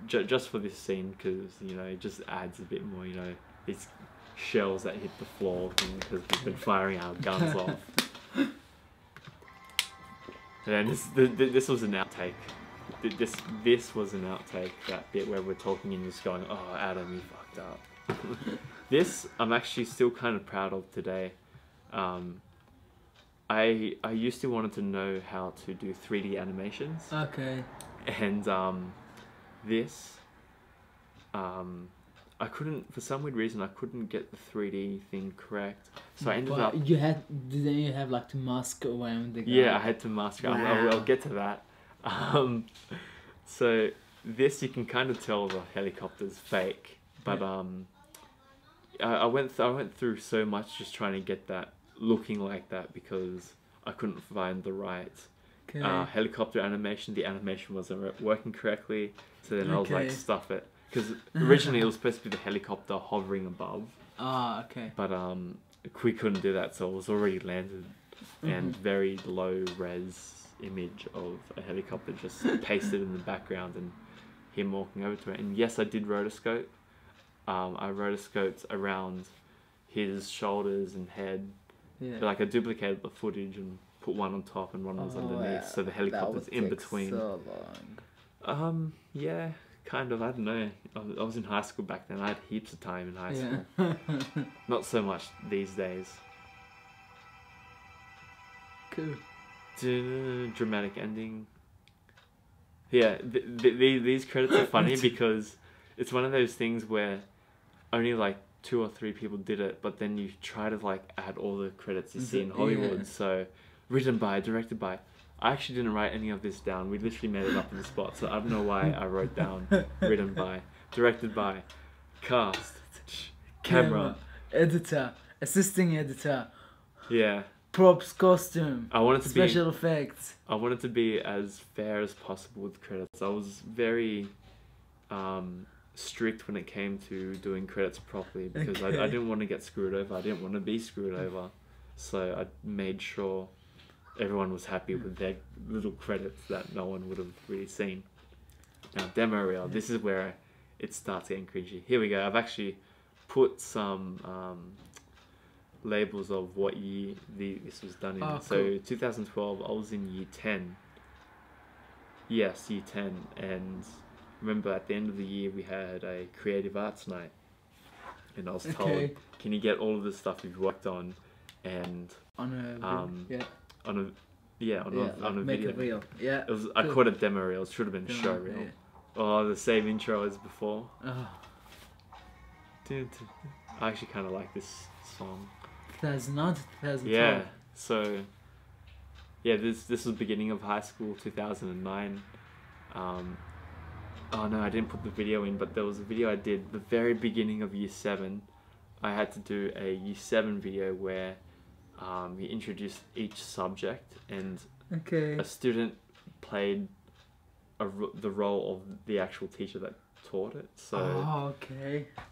Just for this scene, because you know it just adds a bit more. You know, these shells that hit the floor because we've been firing our guns off. And this was an outtake. This was an outtake. That bit where we're talking and just going, "Oh, Adam, you fucked up." This I'm actually still kind of proud of today. I used to wanted to know how to do 3D animations. Okay. And this, I couldn't, for some weird reason, I couldn't get the 3D thing correct. So I ended up... Didn't you have like to mask around the guy? Yeah, I had to mask around. Wow. I'll get to that. So this, you can kind of tell the helicopter's fake. But I went through so much just trying to get that looking like that because I couldn't find the right... helicopter animation. The animation wasn't working correctly, so then I was like, stuff it, because originally it was supposed to be the helicopter hovering above. Okay. But we couldn't do that, so it was already landed and very low res image of a helicopter just pasted in the background and him walking over to it. And yes, I did rotoscope. I rotoscoped around his shoulders and head. But, like, I duplicated the footage and put one on top and one was underneath, so the helicopter's in between. So long. Yeah, kind of. I don't know. I was in high school back then. I had heaps of time in high school. Not so much these days. Cool. Dramatic ending. Yeah, these credits are funny because it's one of those things where only like 2 or 3 people did it, but then you try to like add all the credits you see in Hollywood. So written by, directed by. I actually didn't write any of this down. We literally made it up on the spot, so I don't know why I wrote down written by, directed by, cast, camera, editor, assisting editor. Yeah. Props, costume. I wanted to special effects. I wanted to be as fair as possible with credits. I was very strict when it came to doing credits properly because I didn't want to get screwed over. I didn't want to be screwed over. So I made sure everyone was happy with their little credits that no one would have really seen. Now, demo reel, this is where it starts getting cringy. Here we go. I've actually put some labels of what year this was done in. Oh, so cool. 2012, I was in year 10. Yes, year 10. And remember, at the end of the year, we had a creative arts night. And I was told, can you get all of the stuff you've worked on and on a make video. it real. Yeah. It was I called it demo reel. It should have been show reel. Yeah. Oh, the same intro as before. Oh. I actually kind of like this song. 2009 to 2012. Yeah. So. Yeah, this was beginning of high school, 2009. Oh no, I didn't put the video in, but there was a video I did the very beginning of year 7. I had to do a year 7 video where we introduced each subject and a student played the role of the actual teacher that taught it. So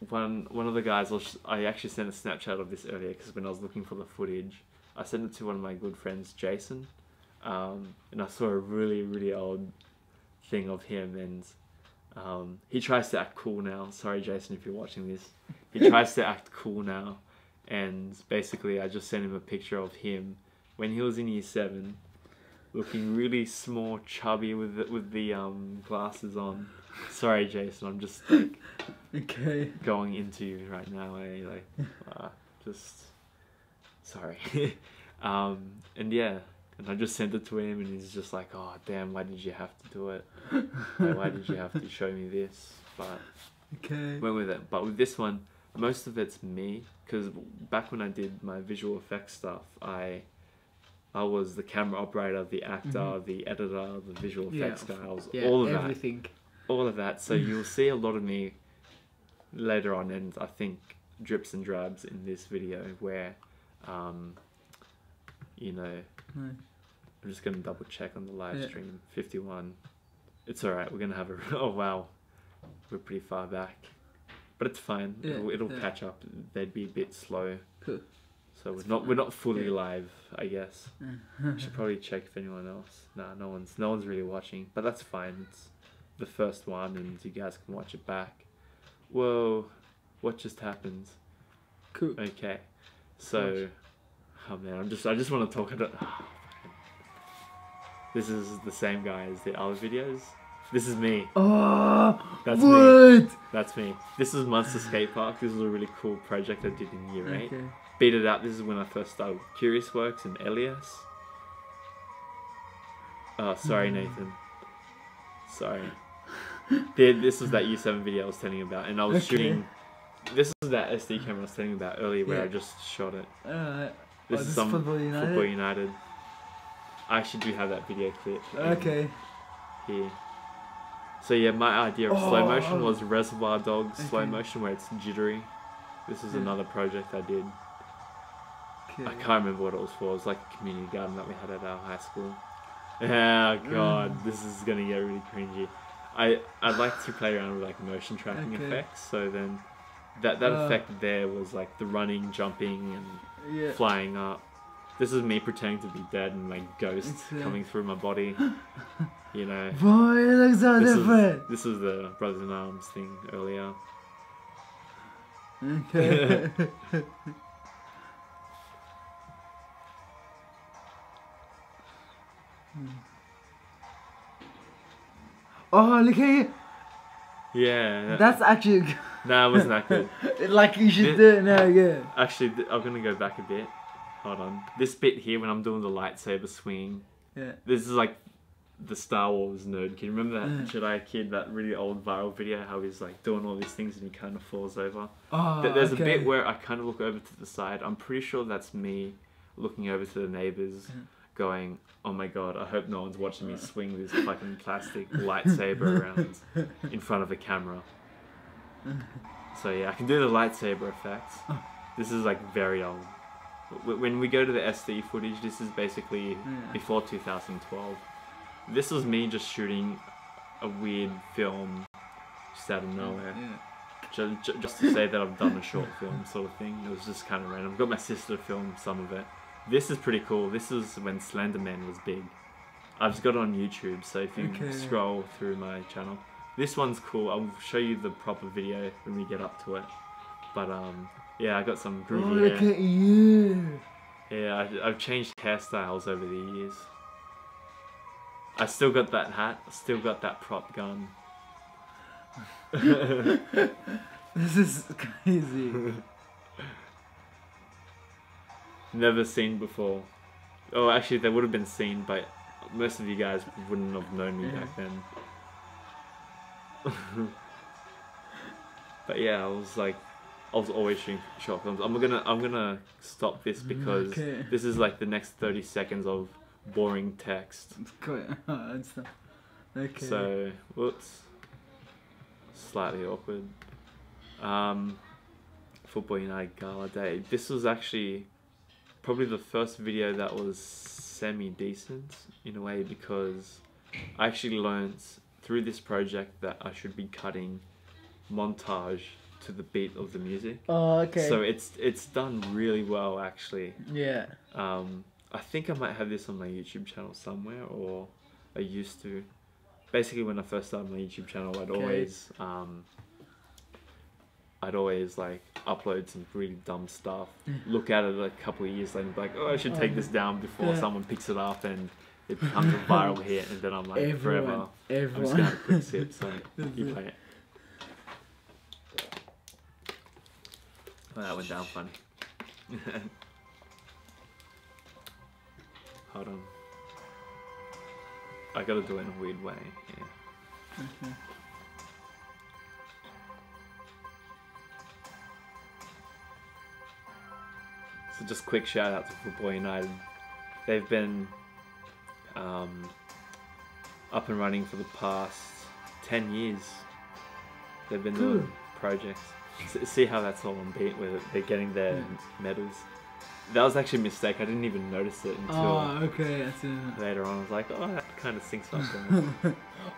one of the guys, I actually sent a Snapchat of this earlier because when I was looking for the footage, I sent it to one of my good friends, Jason, and I saw a really, really old thing of him, and he tries to act cool now. Sorry, Jason, if you're watching this. He tries to act cool now, and basically I just sent him a picture of him when he was in year 7, looking really small, chubby with the glasses on. Sorry, Jason, I'm just like going into you right now. Just sorry. And yeah, and I just sent it to him, and he's just like, "Oh damn, why did you have to do it? Why did you have to show me this?" But went with it. But with this one, most of it's me, because back when I did my visual effects stuff, I was the camera operator, the actor, the editor, the visual effects guy. I was all of everything. All of that. So you'll see a lot of me later on, and I think drips and drabs in this video where, you know, I'm just going to double check on the live stream. 51. It's alright, we're gonna have a... Oh wow, we're pretty far back. But it's fine, it'll catch up. They'd be a bit slow. Cool. So we're not fully live, I guess. Should probably check if anyone else... Nah, no one's really watching. But that's fine, it's the first one and you guys can watch it back. Whoa, what just happened? Cool. Okay, so... Oh man, I just want to talk about... This is the same guy as the other videos. This is me. Oh, that's what? me. That's me. This is Munster Skate Park. This was a really cool project I did in year 8. Okay. Beat it out. This is when I first started with Curious Works and Elias. Oh, sorry, Nathan. Sorry. This was that year 7 video I was telling you about, and I was shooting. This is that SD camera I was telling you about earlier, where I just shot it. This is some Football United. I actually do have that video clip. Okay. Here. So yeah, my idea of slow motion was Reservoir Dogs slow motion, where it's jittery. This is another project I did. I can't remember what it was for. It was like a community garden that we had at our high school. Oh god, this is gonna get really cringy. I'd like to play around with like motion tracking effects. So then that effect there was like the running, jumping, and flying up. This is me pretending to be dead and like ghosts coming through my body. You know. Boy, it looks so different. This is the Brothers in Arms thing earlier. Okay. Oh, look at you. Yeah. That's actually... Nah, it wasn't that good. Like you should do it now again. Actually, I'm going to go back a bit. Hold on. This bit here when I'm doing the lightsaber swing. Yeah. This is like the Star Wars nerd. Can you remember that Jedi kid, that really old viral video, how he's like doing all these things and he kind of falls over? Oh, There's a bit where I kind of look over to the side. I'm pretty sure that's me looking over to the neighbors going, oh my god, I hope no one's watching me swing this fucking plastic lightsaber around in front of a camera. So yeah, I can do the lightsaber effects. This is like very old. When we go to the SD footage, this is basically before 2012. This was me just shooting a weird film just out of nowhere. Just to say that I've done a short film sort of thing. It was just kind of random. Got my sister to film some of it. This is pretty cool. This is when Slenderman was big. I've just got it on YouTube, so if you scroll through my channel. This one's cool. I'll show you the proper video when we get up to it. But yeah, I got some groovy look at you. Yeah, I've changed hairstyles over the years. I still got that hat. Still got that prop gun. This is crazy. Never seen before. Oh, actually, they would have been seen, but most of you guys wouldn't have known me back then. But yeah, I was always shooting short films. I'm gonna stop this because this is like the next 30 seconds of boring text. Okay. So, whoops. Slightly awkward. Football United Gala Day. This was actually probably the first video that was semi-decent in a way, because I actually learned through this project that I should be cutting montage to the beat of the music. Oh, okay. So it's done really well actually. Yeah. I think I might have this on my YouTube channel somewhere, or I used to. Basically, when I first started my YouTube channel, I'd always like upload some really dumb stuff. Look at it a couple of years later and be like, oh, I should take this down before someone picks it up and it becomes a viral hit, and then I'm like, forever. I'm just gonna have a quick sip, so you play it. Oh, that went down funny. Hold on. I gotta do it in a weird way. Yeah. So just quick shout out to Football United. They've been up and running for the past 10 years. They've been doing projects. See how that's all on beat with it. They're getting their medals. That was actually a mistake. I didn't even notice it until later on. I was like, oh, that kind of syncs up.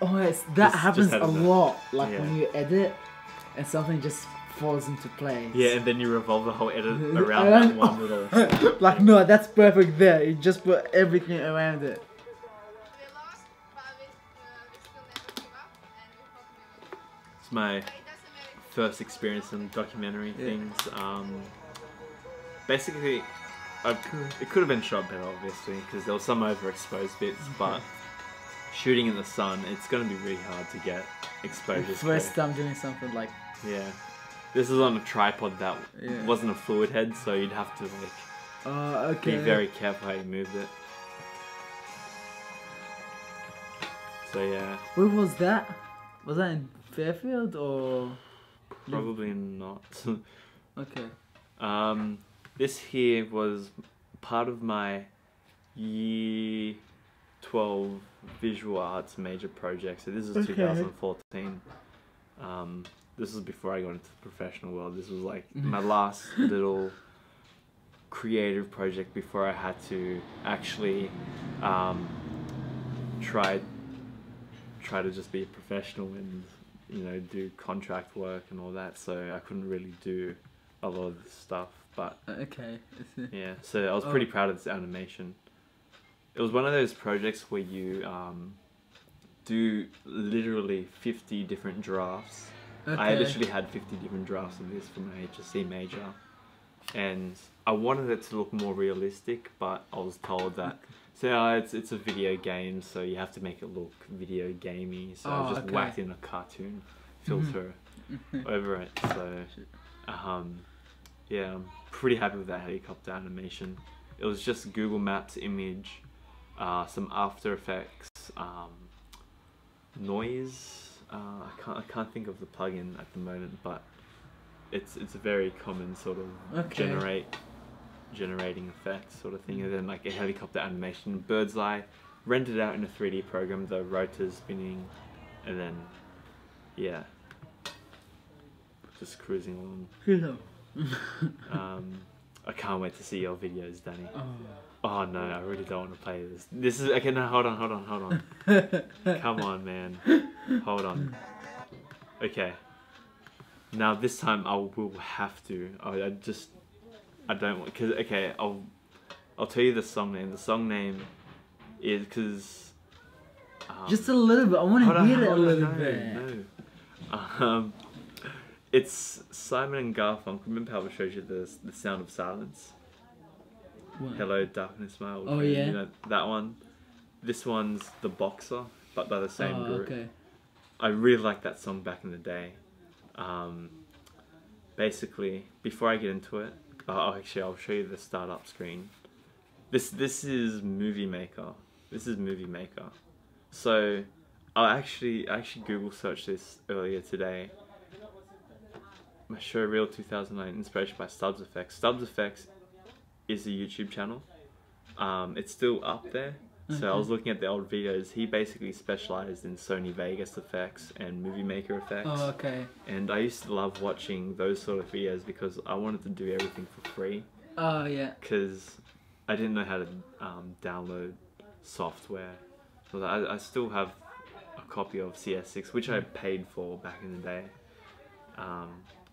Oh, yes, that happens a lot. Like Yeah. when you edit and something just falls into place. Yeah, and then you revolve the whole edit around that one little... Like, no, that's perfect there. You just put everything around it. It's my first experience in documentary things. Basically, it could have been shot better, obviously, because there was some overexposed bits, but shooting in the sun, it's going to be really hard to get exposure. First time doing something like... Yeah. This is on a tripod that wasn't a fluid head, so you'd have to like be very careful how you moved it. So yeah. Where was that? Was that in Fairfield or? Probably not. Okay. This here was part of my year 12 visual arts major project. So this is 2014. This was before I got into the professional world. This was like my last little creative project before I had to actually try to just be a professional and, you know, do contract work and all that. So I couldn't really do a lot of this stuff. But yeah, so I was pretty proud of this animation. It was one of those projects where you do literally 50 different drafts. I literally had 50 different drafts of this for my HSC major, and I wanted it to look more realistic, but I was told that it's a video game, so you have to make it look video gamey. So I just whacked in a cartoon filter over it. So yeah, I'm pretty happy with that helicopter animation. It was just Google Maps image, some After Effects, noise. I can't think of the plugin at the moment, but it's a very common sort of generating effect sort of thing, and then like a helicopter animation, bird's eye, rendered out in a 3D program, the rotors spinning, and then yeah, just cruising along. I can't wait to see your videos, Danny. Oh no, I really don't want to play this. This is okay. No, hold on. Come on, man. Hold on. Okay. Now this time I will have to. I don't want, cause okay. I'll tell you the song name. The song name is because. Just a little bit. I want to hear it a little bit. No. It's Simon and Garfunkel. Remember how I showed you the sound of silence? What? Hello, Darkness, my old friend. Yeah. You know, that one. This one's The Boxer, but by the same group. Okay. I really liked that song back in the day. Basically, before I get into it, I'll show you the startup screen. This is Movie Maker. So I actually Google searched this earlier today. My show Reel 2009, inspiration by Stubbs Effects. Stubbs Effects is a YouTube channel. It's still up there. So I was looking at the old videos. He basically specialized in Sony Vegas effects and Movie Maker effects. And I used to love watching those sort of videos because I wanted to do everything for free. Because I didn't know how to download software. So I still have a copy of CS6, which I paid for back in the day.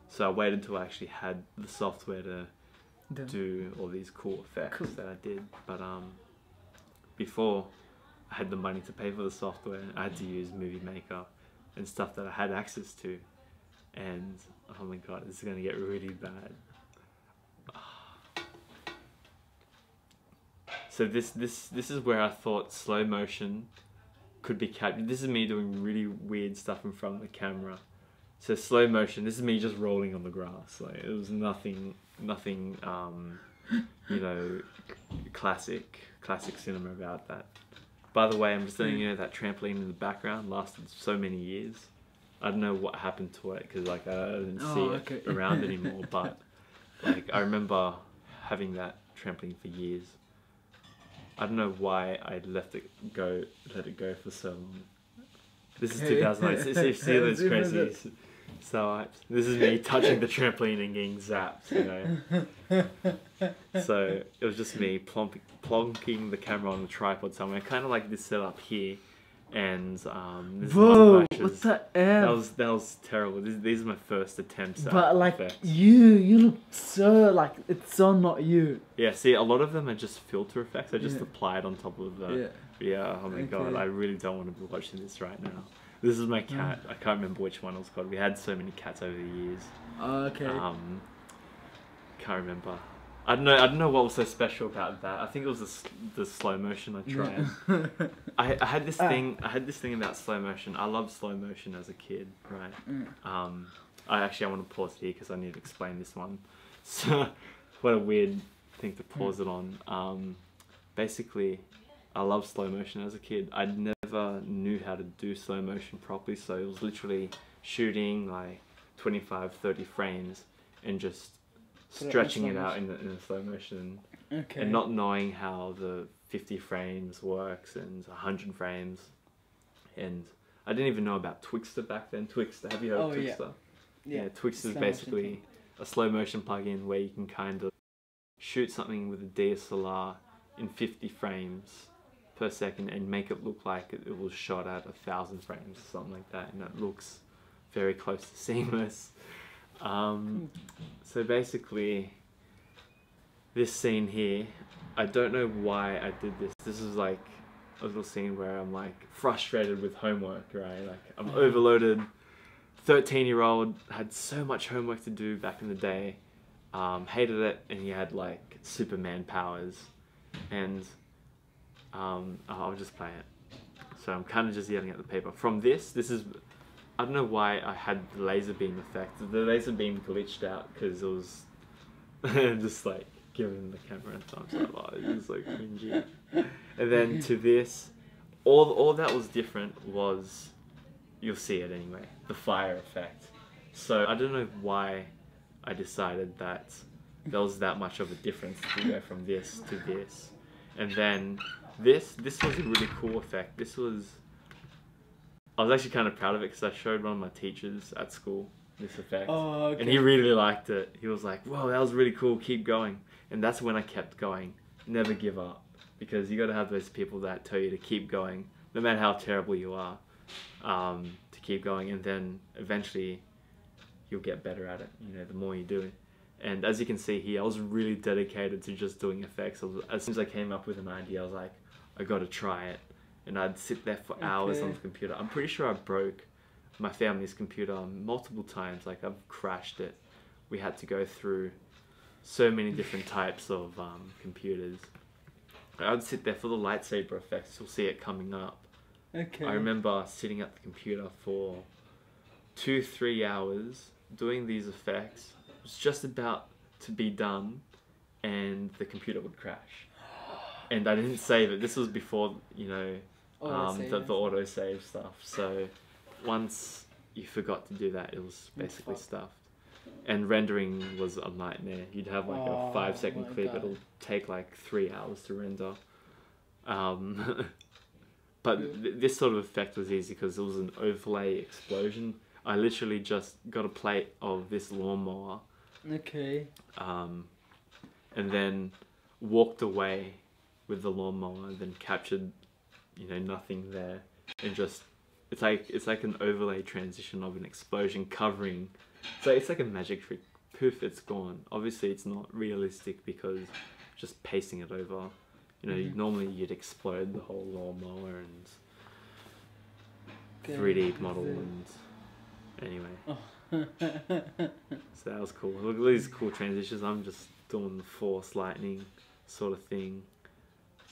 So I waited until I actually had the software to do all these cool effects that I did. But before I had the money to pay for the software, I had to use Movie Maker and stuff that I had access to. And oh my god, this is gonna get really bad. So this is where I thought slow motion could be captured. This is me doing really weird stuff in front of the camera. So slow motion, this is me just rolling on the grass. Like it was nothing, you know, classic cinema about that. By the way, I'm just letting you know that trampoline in the background lasted so many years. I don't know what happened to it because like I didn't see it around anymore. But like I remember having that trampoline for years. I don't know why I let it go for so long. This is 2009. See those crazies. So this is me touching the trampoline and getting zapped, you know. So it was just me plonking the camera on the tripod somewhere, kind of like this setup here, and this Bro, is what the F? that was terrible. These are my first attempts at But like effects. you look so like it's so not you. Yeah, see, a lot of them are just filter effects. I just apply it on top of the. Yeah. Oh my god, I really don't want to be watching this right now. This is my cat. I can't remember which one it was called. We had so many cats over the years. Oh, okay. Can't remember. I don't know what was so special about that. I think it was the slow motion I tried. I had this thing. I had this thing about slow motion. I loved slow motion as a kid, right? I want to pause here because I need to explain this one. So, what a weird thing to pause it on. Basically, I loved slow motion as a kid. I never knew how to do slow motion properly, so it was literally shooting like 25, 30 frames and just stretching it out in the slow motion, and not knowing how the 50 frames works and 100 frames, and I didn't even know about Twixtor back then. Twixtor, have you heard of Twixtor? Yeah, Twixtor is basically a slow motion plugin where you can kind of shoot something with a DSLR in 50 frames per second and make it look like it was shot at 1,000 frames or something like that, and it looks very close to seamless. So basically, this scene here, I don't know why I did this. This is like a little scene where I'm like frustrated with homework, right? Like I'm overloaded. 13-year-old, had so much homework to do back in the day. Hated it, and he had like Superman powers, and I'll just play it. So I'm kind of just yelling at the paper. From this is. I don't know why I had the laser beam effect. The laser beam glitched out because it was just like giving the camera a thumbs up. Oh, it was like cringy. And then to this, all that was different was, you'll see it anyway, the fire effect. So I don't know why I decided that there was that much of a difference to go from this to this. And then this was a really cool effect. I was actually kind of proud of it because I showed one of my teachers at school this effect. Oh, okay. And he really liked it. He was like, "Whoa, that was really cool, keep going." And that's when I kept going. Never give up. Because you got to have those people that tell you to keep going, no matter how terrible you are, to keep going. And then eventually you'll get better at it, you know, the more you do it. And as you can see here, I was really dedicated to just doing effects. As soon as I came up with an idea, I was like, I got to try it. And I'd sit there for hours on the computer. I'm pretty sure I broke my family's computer multiple times. Like I've crashed it. We had to go through so many different types of computers. I'd sit there for the lightsaber effects. You'll see it coming up. I remember sitting at the computer for 2-3 hours doing these effects. It was just about to be done, and the computer would crash. And I didn't save it. This was before, you know, the autosave stuff. So once you forgot to do that, it was basically stuffed. And rendering was a nightmare. You'd have like a 5-second clip. God. It'll take like 3 hours to render. But this sort of effect was easy because it was an overlay explosion. I literally just got a plate of this lawnmower. And then walked away with the lawnmower, and then captured, you know, nothing there, and just it's like an overlay transition of an explosion covering. So it's like a magic trick. Poof, it's gone. Obviously, it's not realistic because just pasting it over. You know, normally you'd explode the whole lawnmower and 3D model and anyway. So that was cool. Look at these cool transitions. I'm just doing the force lightning sort of thing.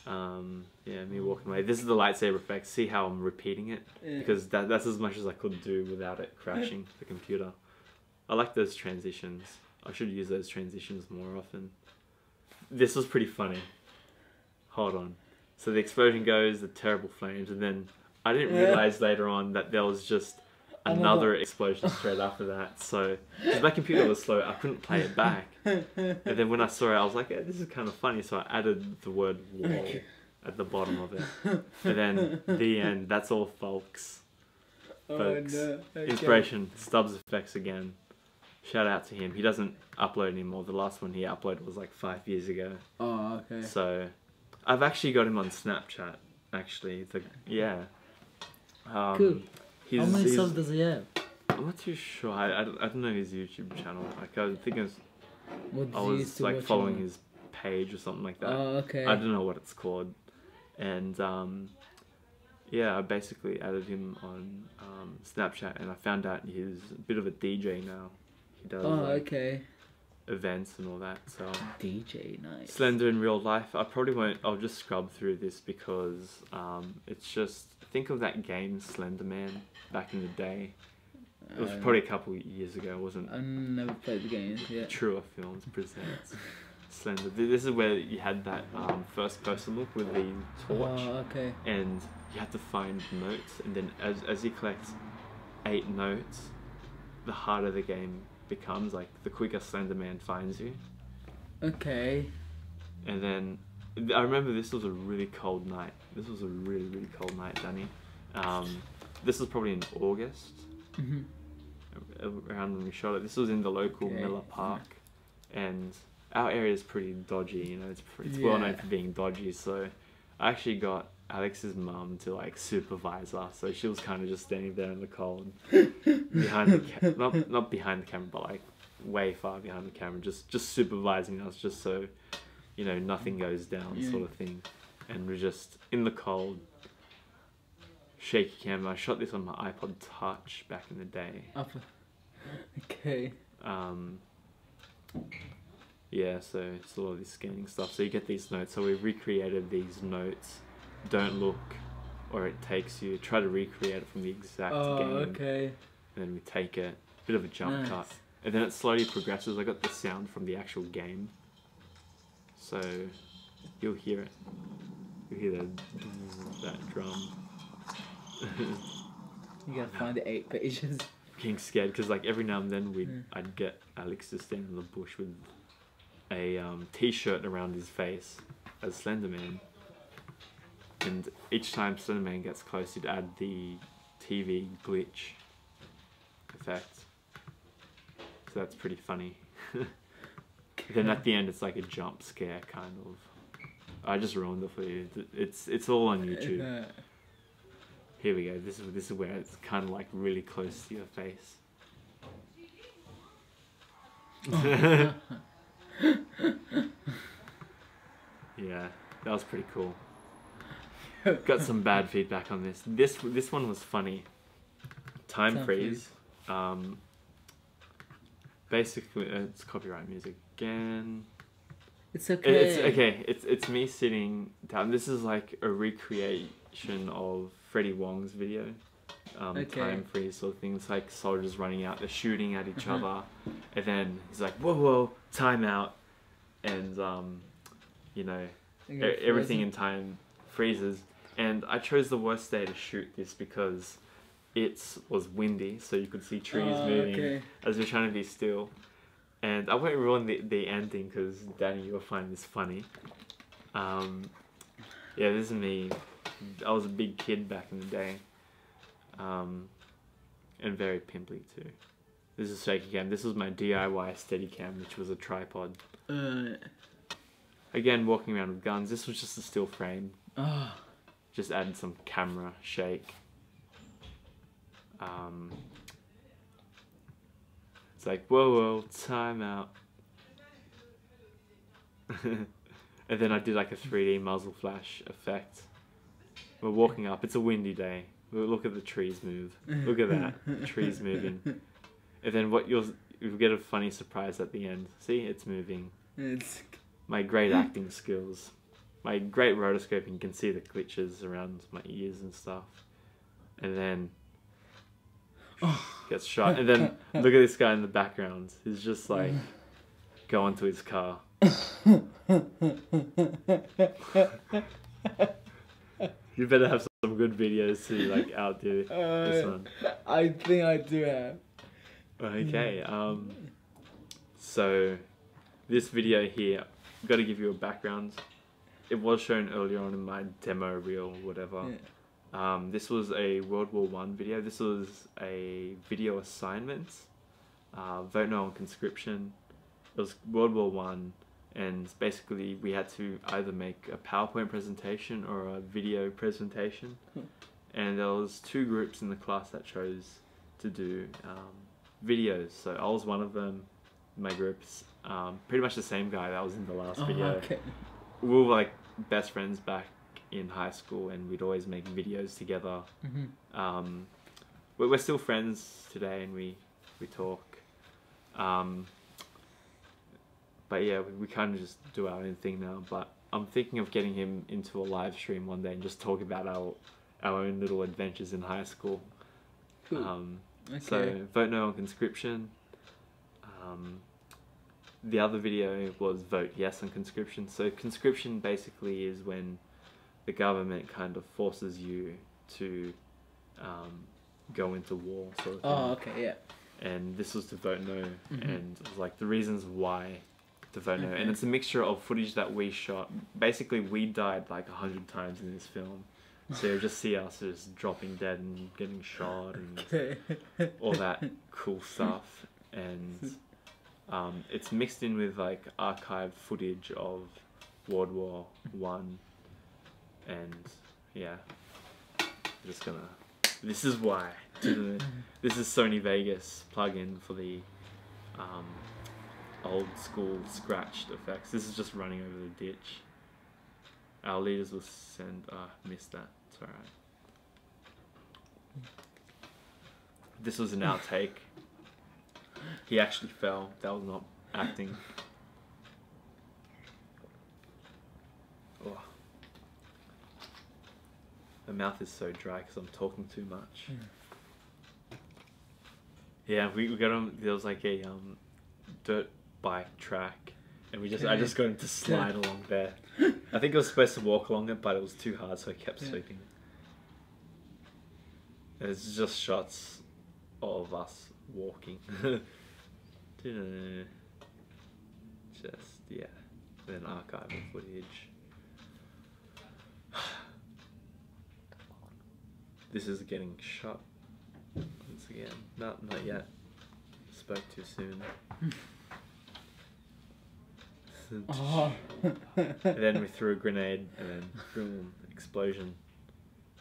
Yeah, me walking away. This is the lightsaber effect. See how I'm repeating it? Because that's as much as I could do without it crashing the computer. I like those transitions. I should use those transitions more often. This was pretty funny. Hold on. So the explosion goes, the terrible flames, and then I didn't realize later on that there was just another explosion straight after that. So, because my computer was slow, I couldn't play it back. And then when I saw it, I was like, yeah, this is kind of funny. So I added the word "wall" at the bottom of it. And then the end, that's all, folks. Folks. Inspiration, Stubbs Effects again. Shout out to him. He doesn't upload anymore. The last one he uploaded was like 5 years ago. Oh, okay. So, I've actually got him on Snapchat, actually. Yeah. Cool. How many subs does he have? I'm not too sure. I don't know his YouTube channel. Like I think I was like following his page or something like that. Oh, okay. I don't know what it's called. And yeah, I basically added him on Snapchat, and I found out he's a bit of a DJ now. He does okay. events and all that. So DJ, nice. Slender in real life. I probably won't. I'll just scrub through this because it's just, think of that game Slender Man back in the day. It was probably a couple of years ago. It wasn't. I never played the game yet. Truer Films presents Slender. This is where you had that first person look with the torch. Oh, okay. And you have to find notes, and then as you collect 8 notes, the harder the game becomes. Like the quicker Slender Man finds you. Okay. And then I remember this was a really cold night. This was a really, really cold night, Danny. This was probably in August. Around when we shot it. This was in the local Miller Park, and our area is pretty dodgy. You know, it's well known for being dodgy. So I actually got Alex's mum to like supervise us. So she was kind of just standing there in the cold, behind the not behind the camera, but like way far behind the camera, just supervising us, just so you know nothing goes down, sort of thing. And we're just in the cold. Shaky camera. I shot this on my iPod Touch back in the day. Okay. Yeah, so it's all of this scanning stuff. So you get these notes. So we recreated these notes. Don't look, or it takes you. Try to recreate it from the exact game. Okay. And then we take it. Bit of a jump cut. And then it slowly progresses. I got the sound from the actual game. So you'll hear it. You'll hear that drum. You gotta find the 8 pages. Getting scared because like every now and then I'd get Alex to stand in the bush with a t-shirt around his face as Slender Man, and each time Slender Man gets close, he'd add the TV glitch effect. So that's pretty funny. Then at the end it's like a jump scare kind of. I just ruined it for you. It's all on YouTube. Here we go. This is where it's kind of like really close to your face. Yeah, that was pretty cool. Got some bad feedback on this. This one was funny. Time freeze. Basically, it's copyright music again. It's okay. It's okay. It's me sitting down. This is like a recreation of Freddie Wong's video. Time freeze sort of thing. It's like soldiers running out, they're shooting at each other, and then he's like, whoa, time out, and you know, everything in time freezes. And I chose the worst day to shoot this because it was windy, so you could see trees moving as we're trying to be still. And I won't ruin the ending because Danny, you'll find this funny. Yeah, this is me. I was a big kid back in the day. And very pimply too. This is shaky cam. This was my DIY Steadicam, which was a tripod. Again, walking around with guns. This was just a still frame. Just added some camera shake. It's like, whoa, time out. And then I did like a 3D muzzle flash effect. We're walking up. It's a windy day. Look at the trees move. Look at that. The trees moving. And then you'll get a funny surprise at the end. See, it's moving. My great acting skills. My great rotoscoping. You can see the glitches around my ears and stuff. And then gets shot. And then look at this guy in the background. He's just like going to his car. You better have some good videos to like outdo this one. I think I do have. Okay, so this video here, I've got to give you a background. It was shown earlier on in my demo reel, whatever. This was a World War I video. This was a video assignment. Vote no on conscription. It was World War I. And basically we had to either make a PowerPoint presentation or a video presentation. and there was 2 groups in the class that chose to do videos. So I was one of them. My group's pretty much the same guy that was in the last video. Okay. We were like best friends back in high school, and we'd always make videos together. We're still friends today, and we talk. But yeah, we kind of just do our own thing now. But I'm thinking of getting him into a live stream one day and just talk about our own little adventures in high school. Cool. So vote no on conscription. The other video was vote yes on conscription. So conscription basically is when the government kind of forces you to go into war, sort of thing. Oh, okay, yeah. And this was to vote no, and it was like the reasons why to vote no. And it's a mixture of footage that we shot. Basically, we died like 100 times in this film. So you'll just see us just dropping dead and getting shot and all that cool stuff. And it's mixed in with like archived footage of World War One. And yeah, just gonna. This is why. This is Sony Vegas plugin for the old school scratched effects. This is just running over the ditch. Our leaders will send. Missed that. It's alright. This was an outtake. He actually fell. That was not acting. Oh. My mouth is so dry because I'm talking too much. Yeah, we got him. There was like a dirt bike track, and I just got him to slide along there. I think I was supposed to walk along it, but it was too hard, so I kept sweeping. And it's just shots of us walking. Just yeah, then archival footage. This is getting shot once again. Not yet. Spoke too soon. And then we threw a grenade, and then boom, explosion.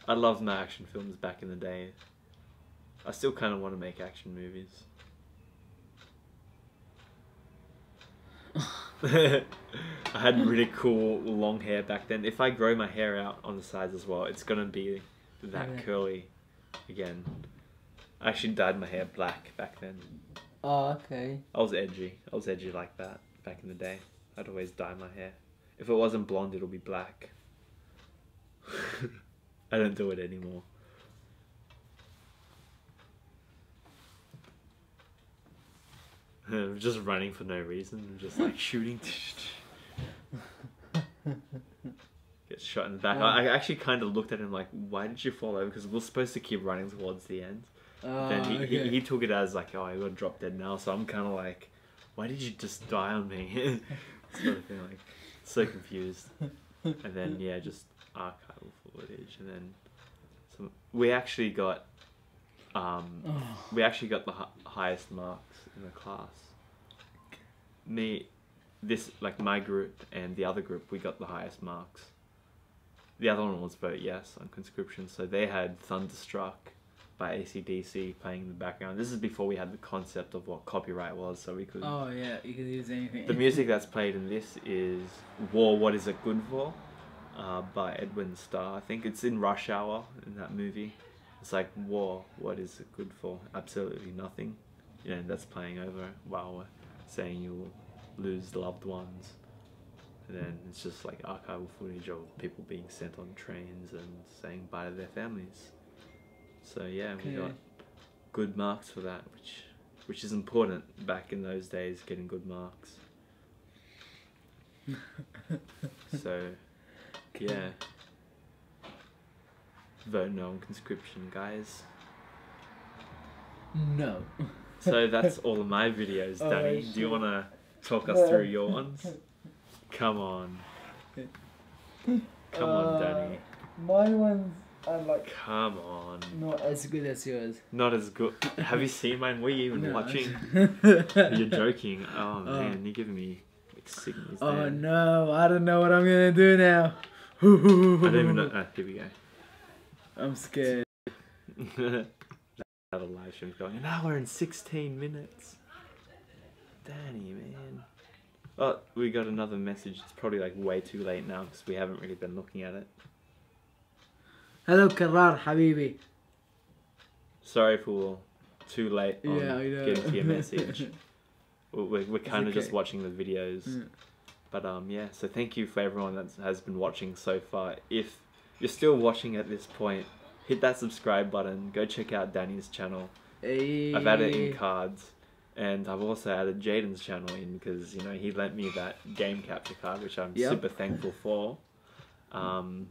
I loved my action films back in the day. I still kind of want to make action movies. I had really cool long hair back then. If I grow my hair out on the sides as well, it's gonna be that curly again. I actually dyed my hair black back then. Oh, okay. I was edgy like that back in the day. I'd always dye my hair. If it wasn't blonde, it'll be black. I don't do it anymore. I'm just running for no reason. I'm just like shooting. Get shot in the back. I actually kind of looked at him like, why did you fall over? Because we're supposed to keep running towards the end. Then he took it as like, oh, I got dropped dead now. So I'm kind of like, why did you just die on me? Sort of thing, like, so confused. And then yeah, just archival footage, and then we actually got the highest marks in the class. My group and the other group, we got the highest marks. The other one was vote yes on conscription, so they had Thunderstruck by AC/DC playing in the background. This is before we had the concept of what copyright was, so we could... Oh yeah, you could use anything. The music that's played in this is War, What Is It Good For? By Edwin Starr. I think it's in Rush Hour in that movie. It's like, war, what is it good for? Absolutely nothing. You know, that's playing over while we're saying you'll lose loved ones. And then it's just like archival footage of people being sent on trains and saying bye to their families. So yeah, we got good marks for that, which is important back in those days, getting good marks. So yeah, vote no on conscription, guys. No. So that's all of my videos, Danny. Do you want to talk us through your ones? Come on. Come on, Danny. My ones are like... Come on. Not as good as yours. Not as good. Have you seen mine? Were you even watching? You're joking. Oh man, you're giving me like signals there. Oh no, I don't know what I'm gonna do now. I don't even know. Here we go. I'm scared. Another live stream's going an hour and 16 minutes. Danny, man. Oh, we got another message. It's probably like way too late now because we haven't really been looking at it. Hello, Karar, Habibi. Sorry for too late on Yeah, I know. getting to your message. We're kind of okay. just watching the videos. Yeah. But yeah, so thank you for everyone that has been watching so far. If you're still watching at this point, hit that subscribe button. Go check out Danny's channel. Hey. I've added in cards. And I've also added Jayden's channel in because, you know, he lent me that game capture card, which I'm super thankful for. And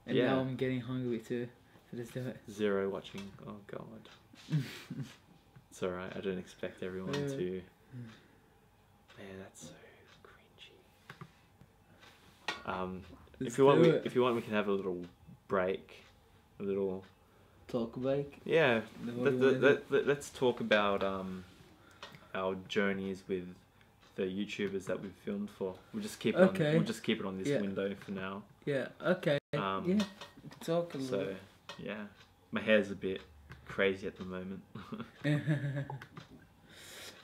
yeah. now I'm getting hungry too. So let's do it. Zero watching. Oh, God. It's alright. I don't expect everyone to... Man, that's so cringy. If you want, we can have a little break. A little... Talk break? Yeah. Let's talk about our journeys with the YouTubers that we've filmed for. We'll just keep it on, we'll just keep it on this window for now. Yeah, okay. Yeah. Talk a little. So, yeah. My hair's a bit crazy at the moment.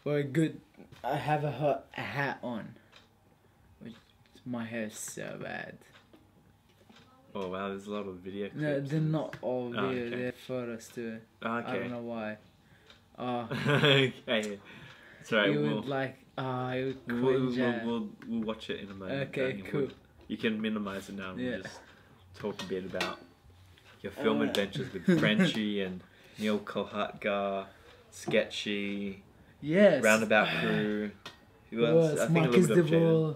Well, good. I have a hat on. My hair's so bad. Oh wow, there's a lot of video clips. No, they're not all video. okay. They're photos too. Okay. I don't know why. Okay. It's alright. You would like, you would cringe at. We'll watch it in a moment. Okay, cool. You can minimize it now and we'll just talk a bit about your Uh. film adventures with Frenchy and Neel Kolhatkar, Sketchshe, Yes. Roundabout Crew. Who else? I think a little bit of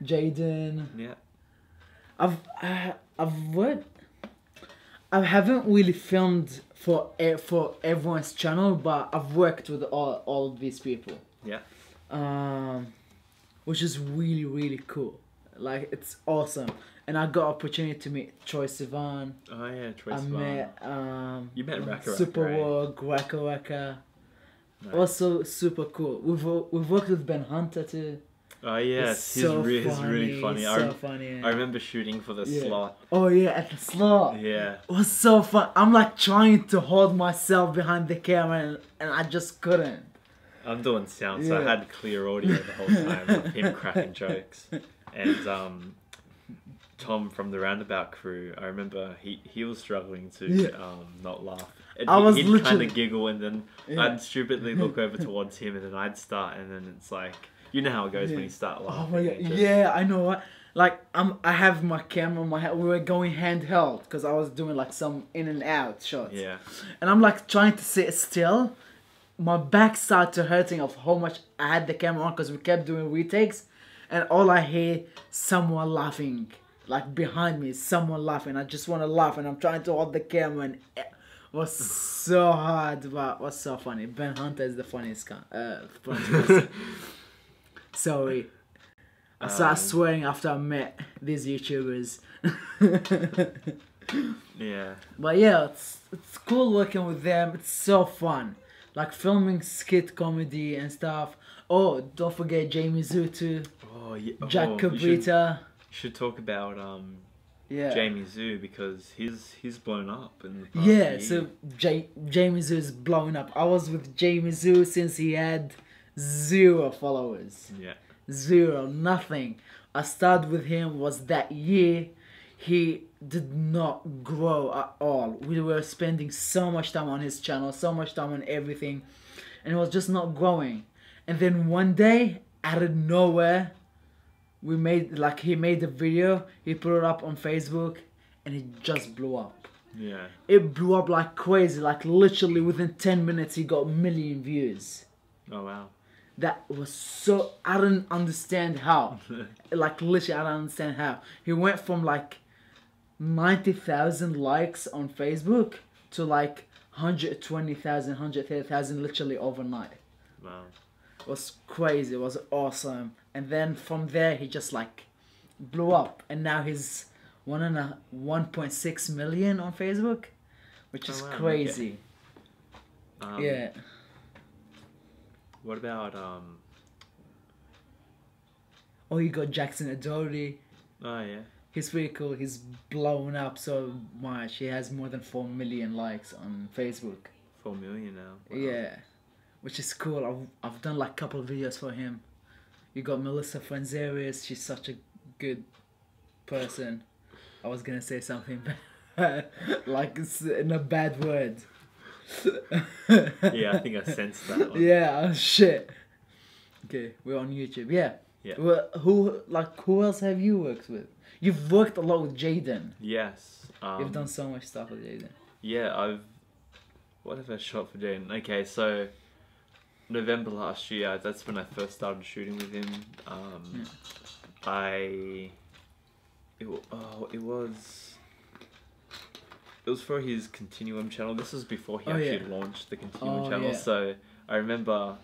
Jayden. Jayden. Yeah. I've worked. I haven't really filmed for everyone's channel, but I've worked with all of these people. Yeah. Which is really, really cool. Like, it's awesome. And I got opportunity to meet Troy Sivan. Oh yeah, Troy I Sivan. met You met Rackaracka, Super right? World, Rackaracka. Nice. Also super cool. We've worked with Ben Hunter too. Oh yes, It's he's so really funny. He's so funny. I remember shooting for the slot. Oh yeah, at the slot. Yeah. It was so fun. I'm like trying to hold myself behind the camera and I just couldn't. I'm doing sound, so I had clear audio the whole time of him cracking jokes. And Tom from the Roundabout Crew, I remember he was struggling to not laugh. And he'd literally kind of giggle, and then I'd stupidly look over towards him, and then I'd start, and then it's like, you know how it goes when you start laughing. Oh my god! Yeah, I know what. Like I have my camera, we were going handheld because I was doing like some in and out shots. Yeah. And I'm like trying to sit still. My back started hurting of how much I had the camera on because we kept doing retakes, and all I hear someone laughing, like behind me, someone laughing. I just want to laugh, and I'm trying to hold the camera, and it was so hard, but it was so funny. Ben Hunter is the funniest person. Sorry. I started swearing after I met these YouTubers. Yeah. But yeah, it's cool working with them. It's so fun. Like filming skit comedy and stuff. Oh, don't forget Jamie Zoo too. Oh yeah. Jack Cabrita. You should talk about Yeah. Jamie Zoo because he's blown up in the past Yeah, year. so Jamie Zoo is blowing up. I was with Jamie Zoo since he had 0 followers. Yeah. 0, nothing. I started with him was that year. He did not grow at all. We were spending so much time on his channel, so much time on everything, and it was just not growing. And then one day, out of nowhere, he made a video, he put it up on Facebook, and it just blew up. Yeah. It blew up like crazy, like literally within 10 minutes he got 1 million views. Oh wow. That was so, I don't understand how. Like literally I don't understand how. He went from like 90,000 likes on Facebook to like 120,000, 130,000 literally overnight. Wow. It was crazy, it was awesome. And then from there he just like blew up, and now he's 1.6 million on Facebook, which is crazy. Okay. Yeah. What about Oh, you got Jackson Adori. Oh yeah. He's pretty cool. He's blown up so much. He has more than 4 million likes on Facebook. 4 million now. Wow. Yeah, which is cool. I've done like a couple of videos for him. You got Melissa Franzarius. She's such a good person. I was gonna say something like in a bad word. Yeah, I think I sensed that one. Yeah, oh, shit. Okay, we're on YouTube. Yeah. Yeah. Well, who else have you worked with? You've worked a lot with Jayden. Yes. You've done so much stuff with Jayden. Yeah, what have I shot for Jayden? Okay, so November last year, that's when I first started shooting with him. It was for his Continuum channel. This was before he actually launched the Continuum channel. Yeah. So I remember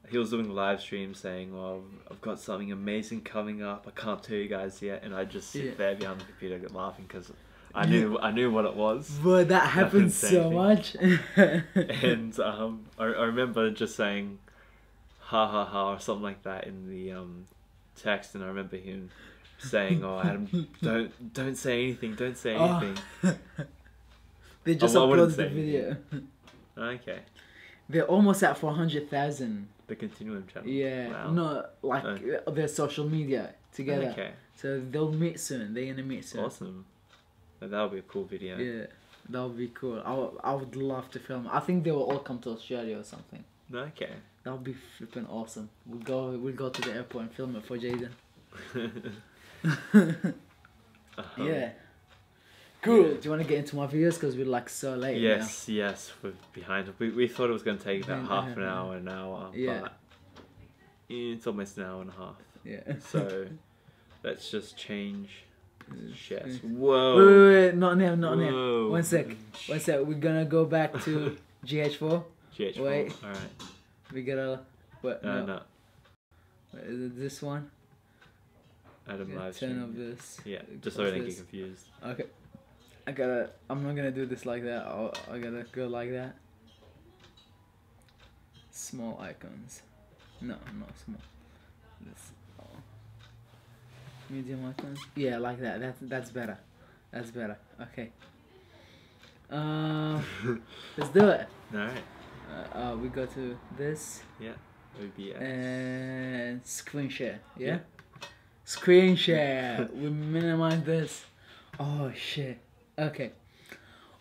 he was doing live streams saying, "Oh, I've got something amazing coming up. I can't tell you guys yet." And I just sit there behind the computer laughing because I knew what it was. But that happens so much. And I remember just saying, "Ha ha ha" or something like that in the text, and I remember him saying, "Oh, Adam, don't say anything. Don't say anything." They just uploaded the video. Okay. They're almost at 400,000. The Continuum channel. Yeah. Wow. No, like their social media together. Okay. So they'll meet soon. They're gonna meet soon. Awesome. That'll be a cool video. Yeah, that would be cool. I would love to film. I think they will all come to Australia or something. Okay. That would be flipping awesome. We'll go to the airport and film it for Jayden. Yeah. Cool. Do you want to get into my videos because we're like so late? Yes, we're behind. We thought it was going to take about half an hour, yeah. But it's almost an hour and a half. Yeah. So let's just change. Yes. Whoa. Wait, not now. One sec. We're gonna go back to GH4. GH4. Wait. All right. We gotta. What? No. Wait, is it this one? Adam live stream. Turn off this. Yeah, just so I don't get confused. Okay. I'm not gonna do this like that. I gotta go like that. Small icons. No, not small. This. Medium icons. Yeah, like that. That's better. That's better. Okay. Let's do it. Alright. We go to this. Yeah. OBS. And screen share. Yeah. Screen share. We minimize this. Oh shit. Okay.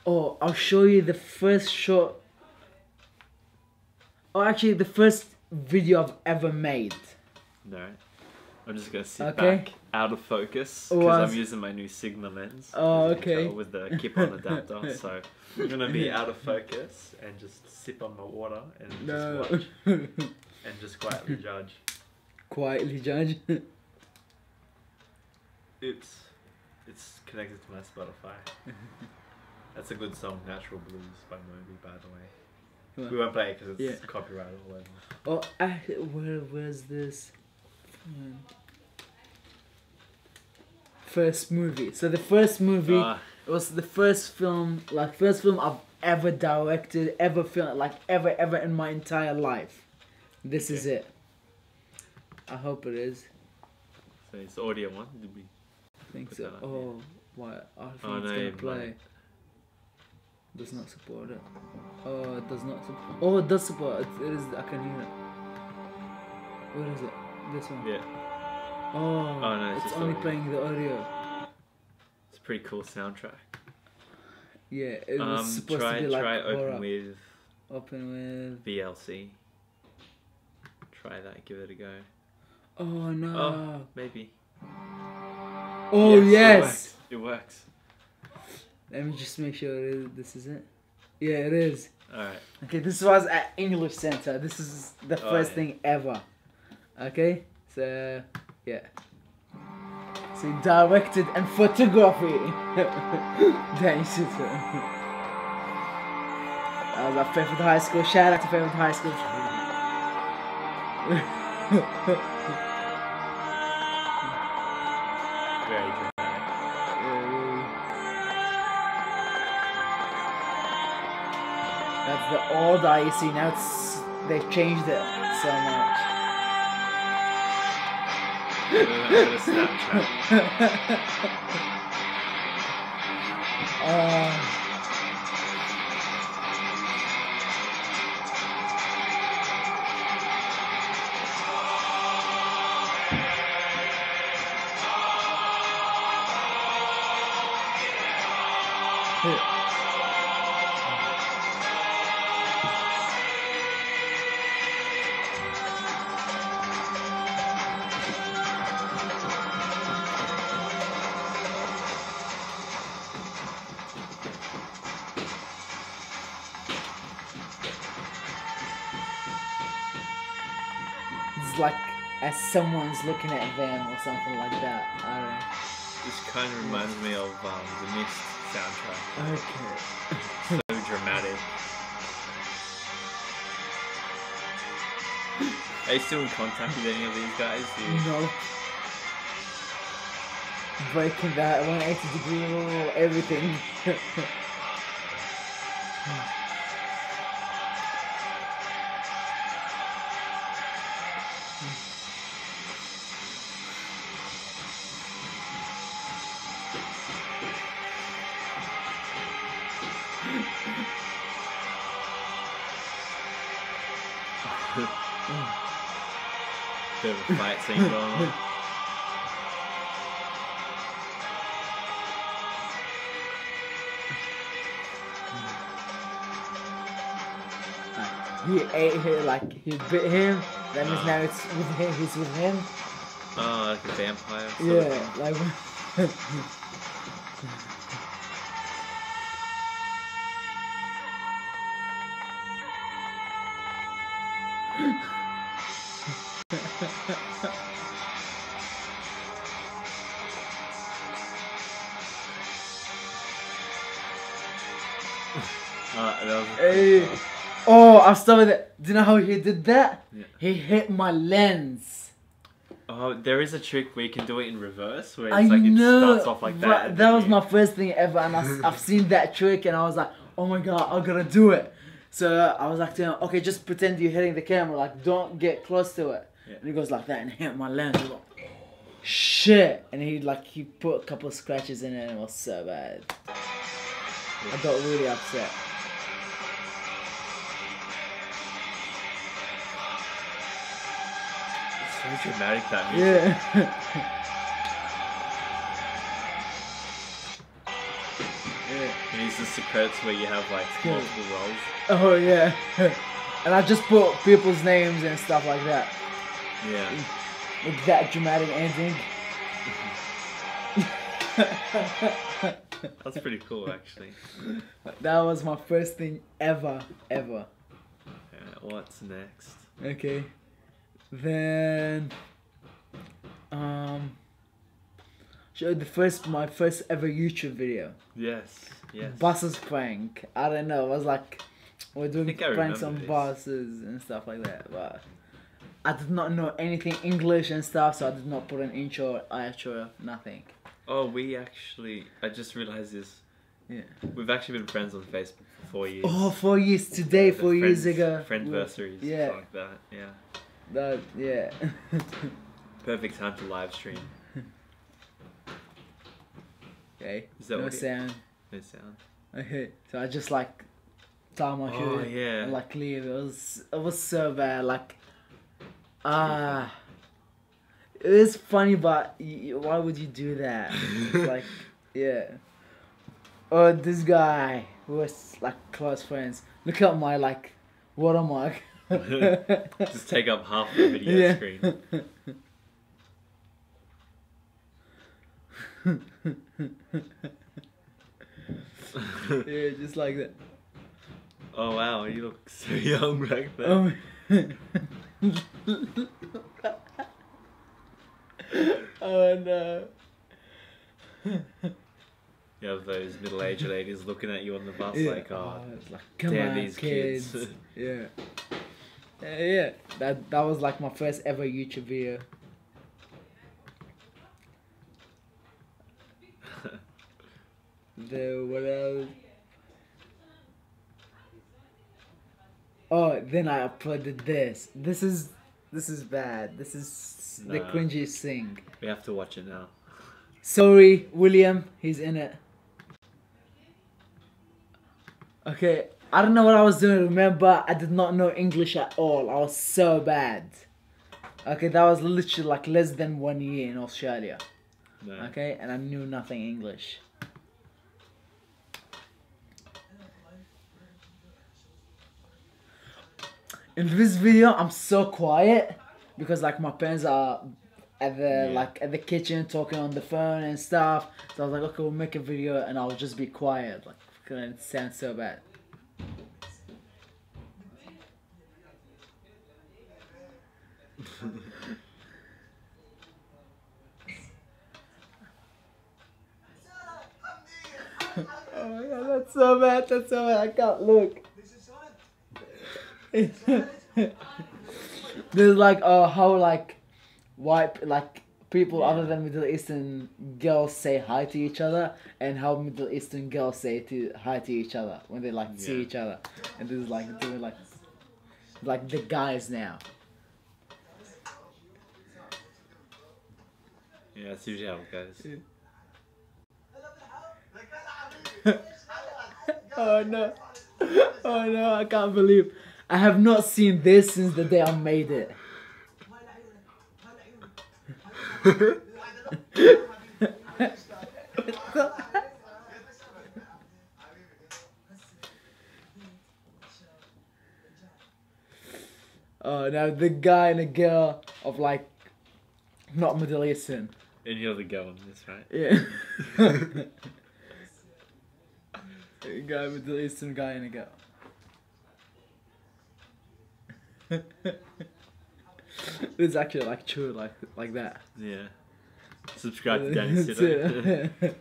Oh, I'll show you the first shot. Oh, actually, the first video I've ever made. No. I'm just gonna sit back, out of focus, because I'm using my new Sigma lens. Oh, okay. With the keep-on adapter, so I'm gonna be out of focus and just sip on my water and just watch and just quietly judge. Quietly judge. It's connected to my Spotify. That's a good song, Natural Blues by Moby, by the way. We won't play it because it's copyright or whatever. Oh, where's this? First movie. So the first movie it was the first film I've ever directed, ever filmed, like ever in my entire life. This is it. I hope it is. So it's the audio one. Did we? I think so. Oh, what? I think it's gonna play. Does not support it. Oh, it does not support. Oh, it does support. It is. I can hear it. What is it? This one. Yeah. Oh, no, it's only playing the audio. It's a pretty cool soundtrack. Yeah, it was supposed to be like try open with VLC. Try that, give it a go. Oh no. Oh, maybe. Oh yes. It works. Let me just make sure this is it. Yeah, it is. Alright. Okay, this was at English Center. This is the first thing ever. Okay, so yeah. So directed and photography. Dani Sitto. That was our favorite high school. Shout out to favorite high school. Very good. That's the old IEC. Now they've changed it so much. It's like as someone's looking at them or something like that. I don't know. This kind of reminds me of the Mist soundtrack. Okay. So dramatic. Are you still in contact with any of these guys? No. Breaking that 180-degree rule, everything. Bit of a fight scene going on. He ate her, like he bit him. That means now it's with him. He's with him. Oh, like a vampire. Yeah, like. Hey. Oh, I'm stopping it. Do you know how he did that? Yeah. He hit my lens. Oh, there is a trick where you can do it in reverse, where it's I like know, it starts off like that. That was my first thing ever, and I've seen that trick, and I was like, oh my god, I'm gonna do it. So I was like to him, okay, just pretend you're hitting the camera, like don't get close to it. Yeah. And he goes like that and hit my lens. I was like, shit, and he put a couple of scratches in it, and it was so bad. Yeah. I got really upset. So dramatic, that music. Yeah. And it's just the credits where you have like multiple roles. Oh yeah. And I just put people's names and stuff like that. Yeah. With that dramatic ending. That's pretty cool, actually. That was my first thing ever. Yeah, what's next? Okay. Then showed my first ever YouTube video. Yes. Buses prank. I don't know. It was like we're doing pranks on this. buses and stuff like that. But I did not know anything English and stuff, so I did not put an intro, outro, nothing. Oh, I just realized this. Yeah. We've actually been friends on Facebook for 4 years. Oh, 4 years today. 4 years ago. Friendversaries. Yeah. Like that. Yeah. That, yeah. Perfect time to live stream. Okay. Is that no sound. No sound. Okay. So I just like tie my shoe. Oh yeah. And like leave. It was so bad. Like it was funny, but why would you do that? Like, yeah. Oh, this guy who was like close friends. Look at my like watermark. Just take up half the video screen. Yeah, just like that. Oh wow, you look so young back then. Oh no. You have those middle-aged ladies looking at you on the bus like, oh, it's like, come damn on, these kids. Yeah. Yeah. That was like my first ever YouTube video. What else? Oh, then I uploaded this. This is This is bad. This is the Nah. cringiest thing. We have to watch it now. Sorry, William. He's in it. Okay, I don't know what I was doing. Remember, I did not know English at all. I was so bad. Okay, that was literally like less than 1 year in Australia. No. Okay, and I knew nothing English. In this video, I'm so quiet because like my parents are at the at the kitchen talking on the phone and stuff. So I was like, okay, we'll make a video and I'll just be quiet, like because it sounds so bad. Oh my god, that's so bad. That's so bad. I can't look. There's like how like white like people other than Middle Eastern girls say hi to each other, and how Middle Eastern girls say hi to each other when they like see each other, and there's like doing like the guys now. Yeah, that's usually how it goes. Oh no. Oh no, I can't believe I have not seen this since the day I made it. Oh now the guy and the girl of like not Middle Eastern. And you're the girl in this, right? Yeah. A guy, Middle Eastern guy and a girl. It's actually like true, like that. Yeah. Subscribe to Dani Sitto.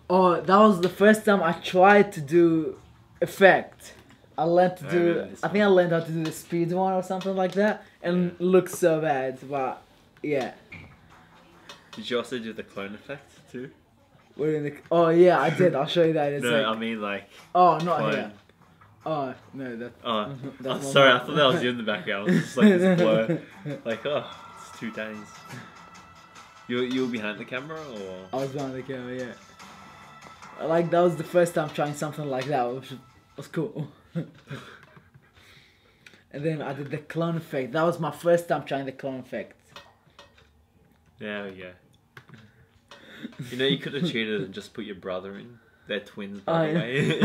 Oh, that was the first time I tried to do effect. I learned to do. I think I learned how to do the speed one or something like that, and it looks so bad. But yeah. Did you also do the clone effect too? We're in the. Oh yeah, I did. I'll show you that. It's No, like, I mean like. oh, not clone. here. Oh no, that. Oh, that's oh not sorry, I mine. thought that was you in the background. It was just like this blur. Like, oh, it's 2 days. You were behind the camera or? I was behind the camera, yeah. Like that was the first time trying something like that, which was cool. And then I did the clone effect. That was my first time trying the clone effect. There we go. You know, you could have cheated and just put your brother in. They're twins, by the way.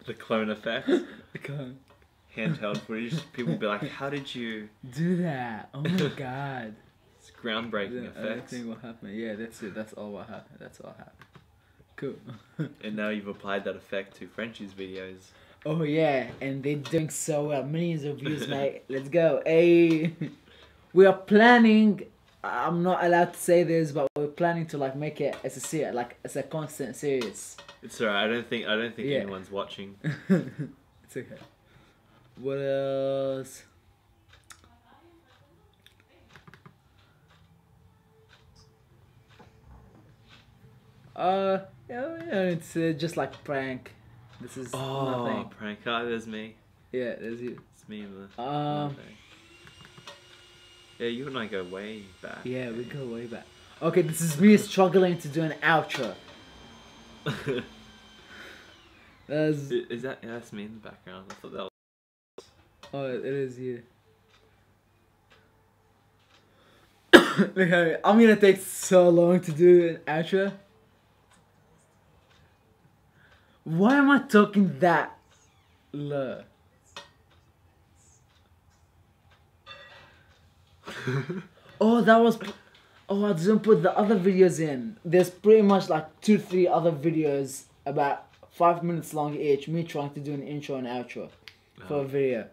The clone effect. The clone. Handheld footage. People be like, how did you... Do that? Oh my god. It's groundbreaking I don't effects. think what happened. Yeah, that's it. That's all what happened. That's all happened. Cool. And now you've applied that effect to Frenchy's videos. Oh yeah, and they're doing so well. Millions of views, mate. Let's go. Hey, we are planning. I'm not allowed to say this, but we're planning to like make it as a series, like as a constant series. It's alright. I don't think Yeah. anyone's watching. It's okay. What else? Yeah, it's just like prank. This is Oh, nothing. prank. Oh, there's me. Yeah, there's you. It's me in the... Um, Yeah, you and I go way back. yeah, we go way back. Okay, this is me struggling to do an outro. That's Is that... Yeah, that's me in the background. I thought that was... oh, it is you. Look at me. I'm gonna take so long to do an outro. Why am I talking that low? Oh, that was. Oh, I didn't put the other videos in. There's pretty much like 2-3 other videos about 5 minutes long each. Me trying to do an intro and outro for a video.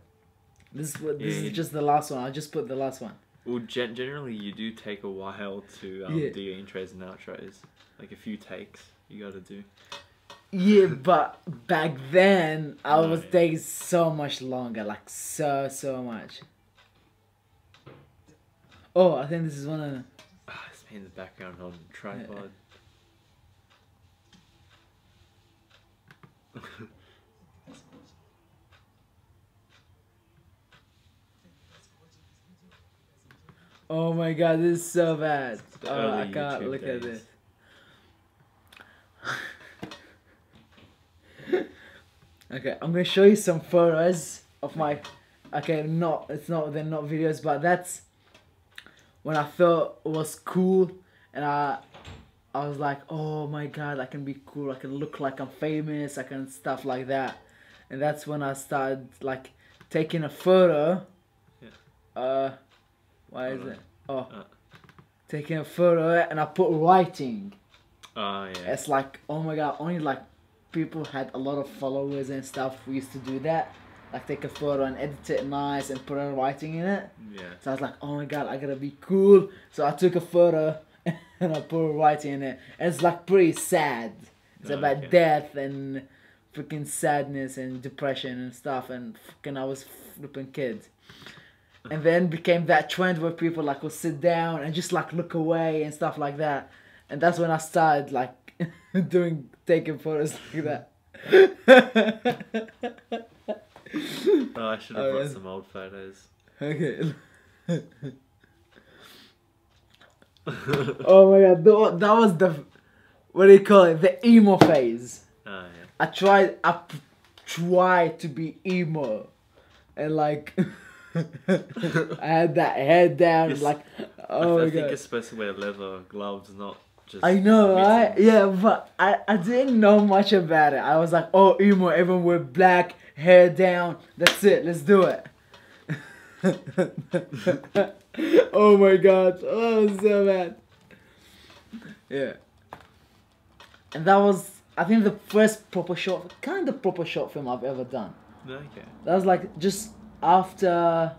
This is just the last one. I just put the last one. Well, generally you do take a while to do your intros and outros. Like a few takes you gotta do. Yeah, but back then I was taking so much longer, like so much. Oh, I think this is one of them. Ah, it's me in the background on tripod. Oh my god, this is so bad. The Oh, I early can't YouTube look at days. this. Okay, I'm gonna show you some photos of my. Okay, they're not videos, but that's when I felt it was cool, and I was like, oh my god, I can be cool, I can look like I'm famous, I can stuff like that, and that's when I started like taking a photo. Yeah. Why is it? Oh, taking a photo and I put writing. Oh yeah. It's like, oh my god, only like people had a lot of followers and stuff who used to do that. Like take a photo and edit it nice and put a writing in it. Yeah. So I was like, oh my god, I gotta be cool. So I took a photo and I put a writing in it. And it's like pretty sad. It's about death and freaking sadness and depression and stuff. And fucking I was flipping kid. And then became that trend where people like will sit down and just like look away and stuff like that. And that's when I started like taking photos like that. Oh, I should have brought some old photos. Okay. Oh my god, that was the, what do you call it? The emo phase. Oh yeah. I tried to be emo, and like I had that head down, and like, oh my I god. think you're supposed to wear leather gloves, not just. I know, right? mittens. Yeah, but I didn't know much about it. I was like, oh, emo, everyone wear black, hair down. That's it. Let's do it. Oh my god. Oh, so bad. Yeah. And that was, I think, the first proper short film I've ever done. Okay. That was like just after,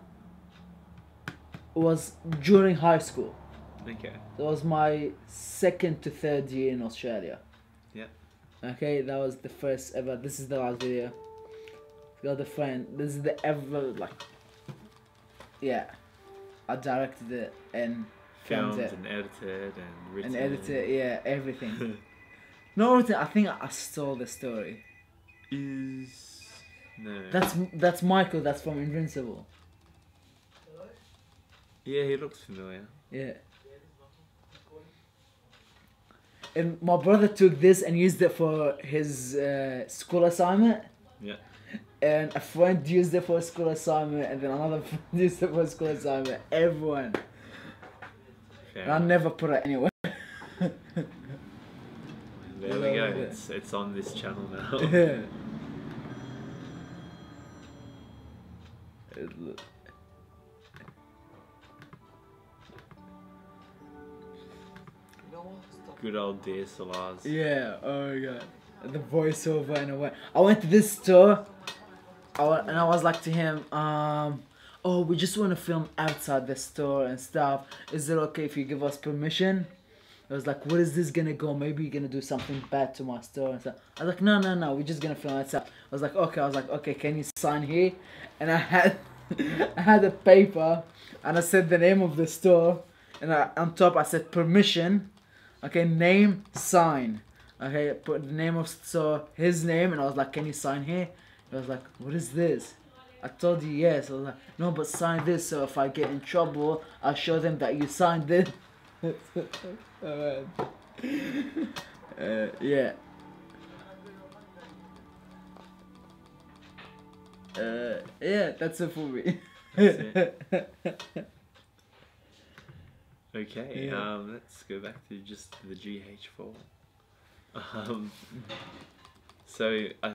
it was during high school. Okay. That was my second to third year in Australia. Yeah. Okay, that was the first ever. This is the last video. Got the friend. This is the ever like. Yeah, I directed it and filmed Filmed it and edited and written. and edited. Yeah, everything. No, everything. I think I stole the story. No. That's Michael. That's from Invincible. Yeah, he looks familiar. Yeah. And my brother took this and used it for his school assignment. Yeah. And a friend used it for a school assignment, and then another friend used it for a school assignment. Everyone. And I never put it anywhere. There we go. It's on this channel now. Yeah. Good old DSLRs. Yeah, oh my god. The voiceover and all. I went to this store and I was like to him, oh, we just want to film outside the store and stuff. Is it okay if you give us permission? I was like, what is this gonna go? Maybe you're gonna do something bad to my store and stuff. I was like, no, we're just gonna film outside. I was like, okay, can you sign here? And I had I had a paper and I said the name of the store, and on top I said permission. Okay, name, sign. Okay, put the name of store, his name, and I was like, can you sign here? He was like, what is this? I told you yes. I was like, no, but sign this so if I get in trouble, I'll show them that you signed this. Yeah. Yeah, that's it for me. That's it. Okay, Yeah. let's go back to just the GH4. So I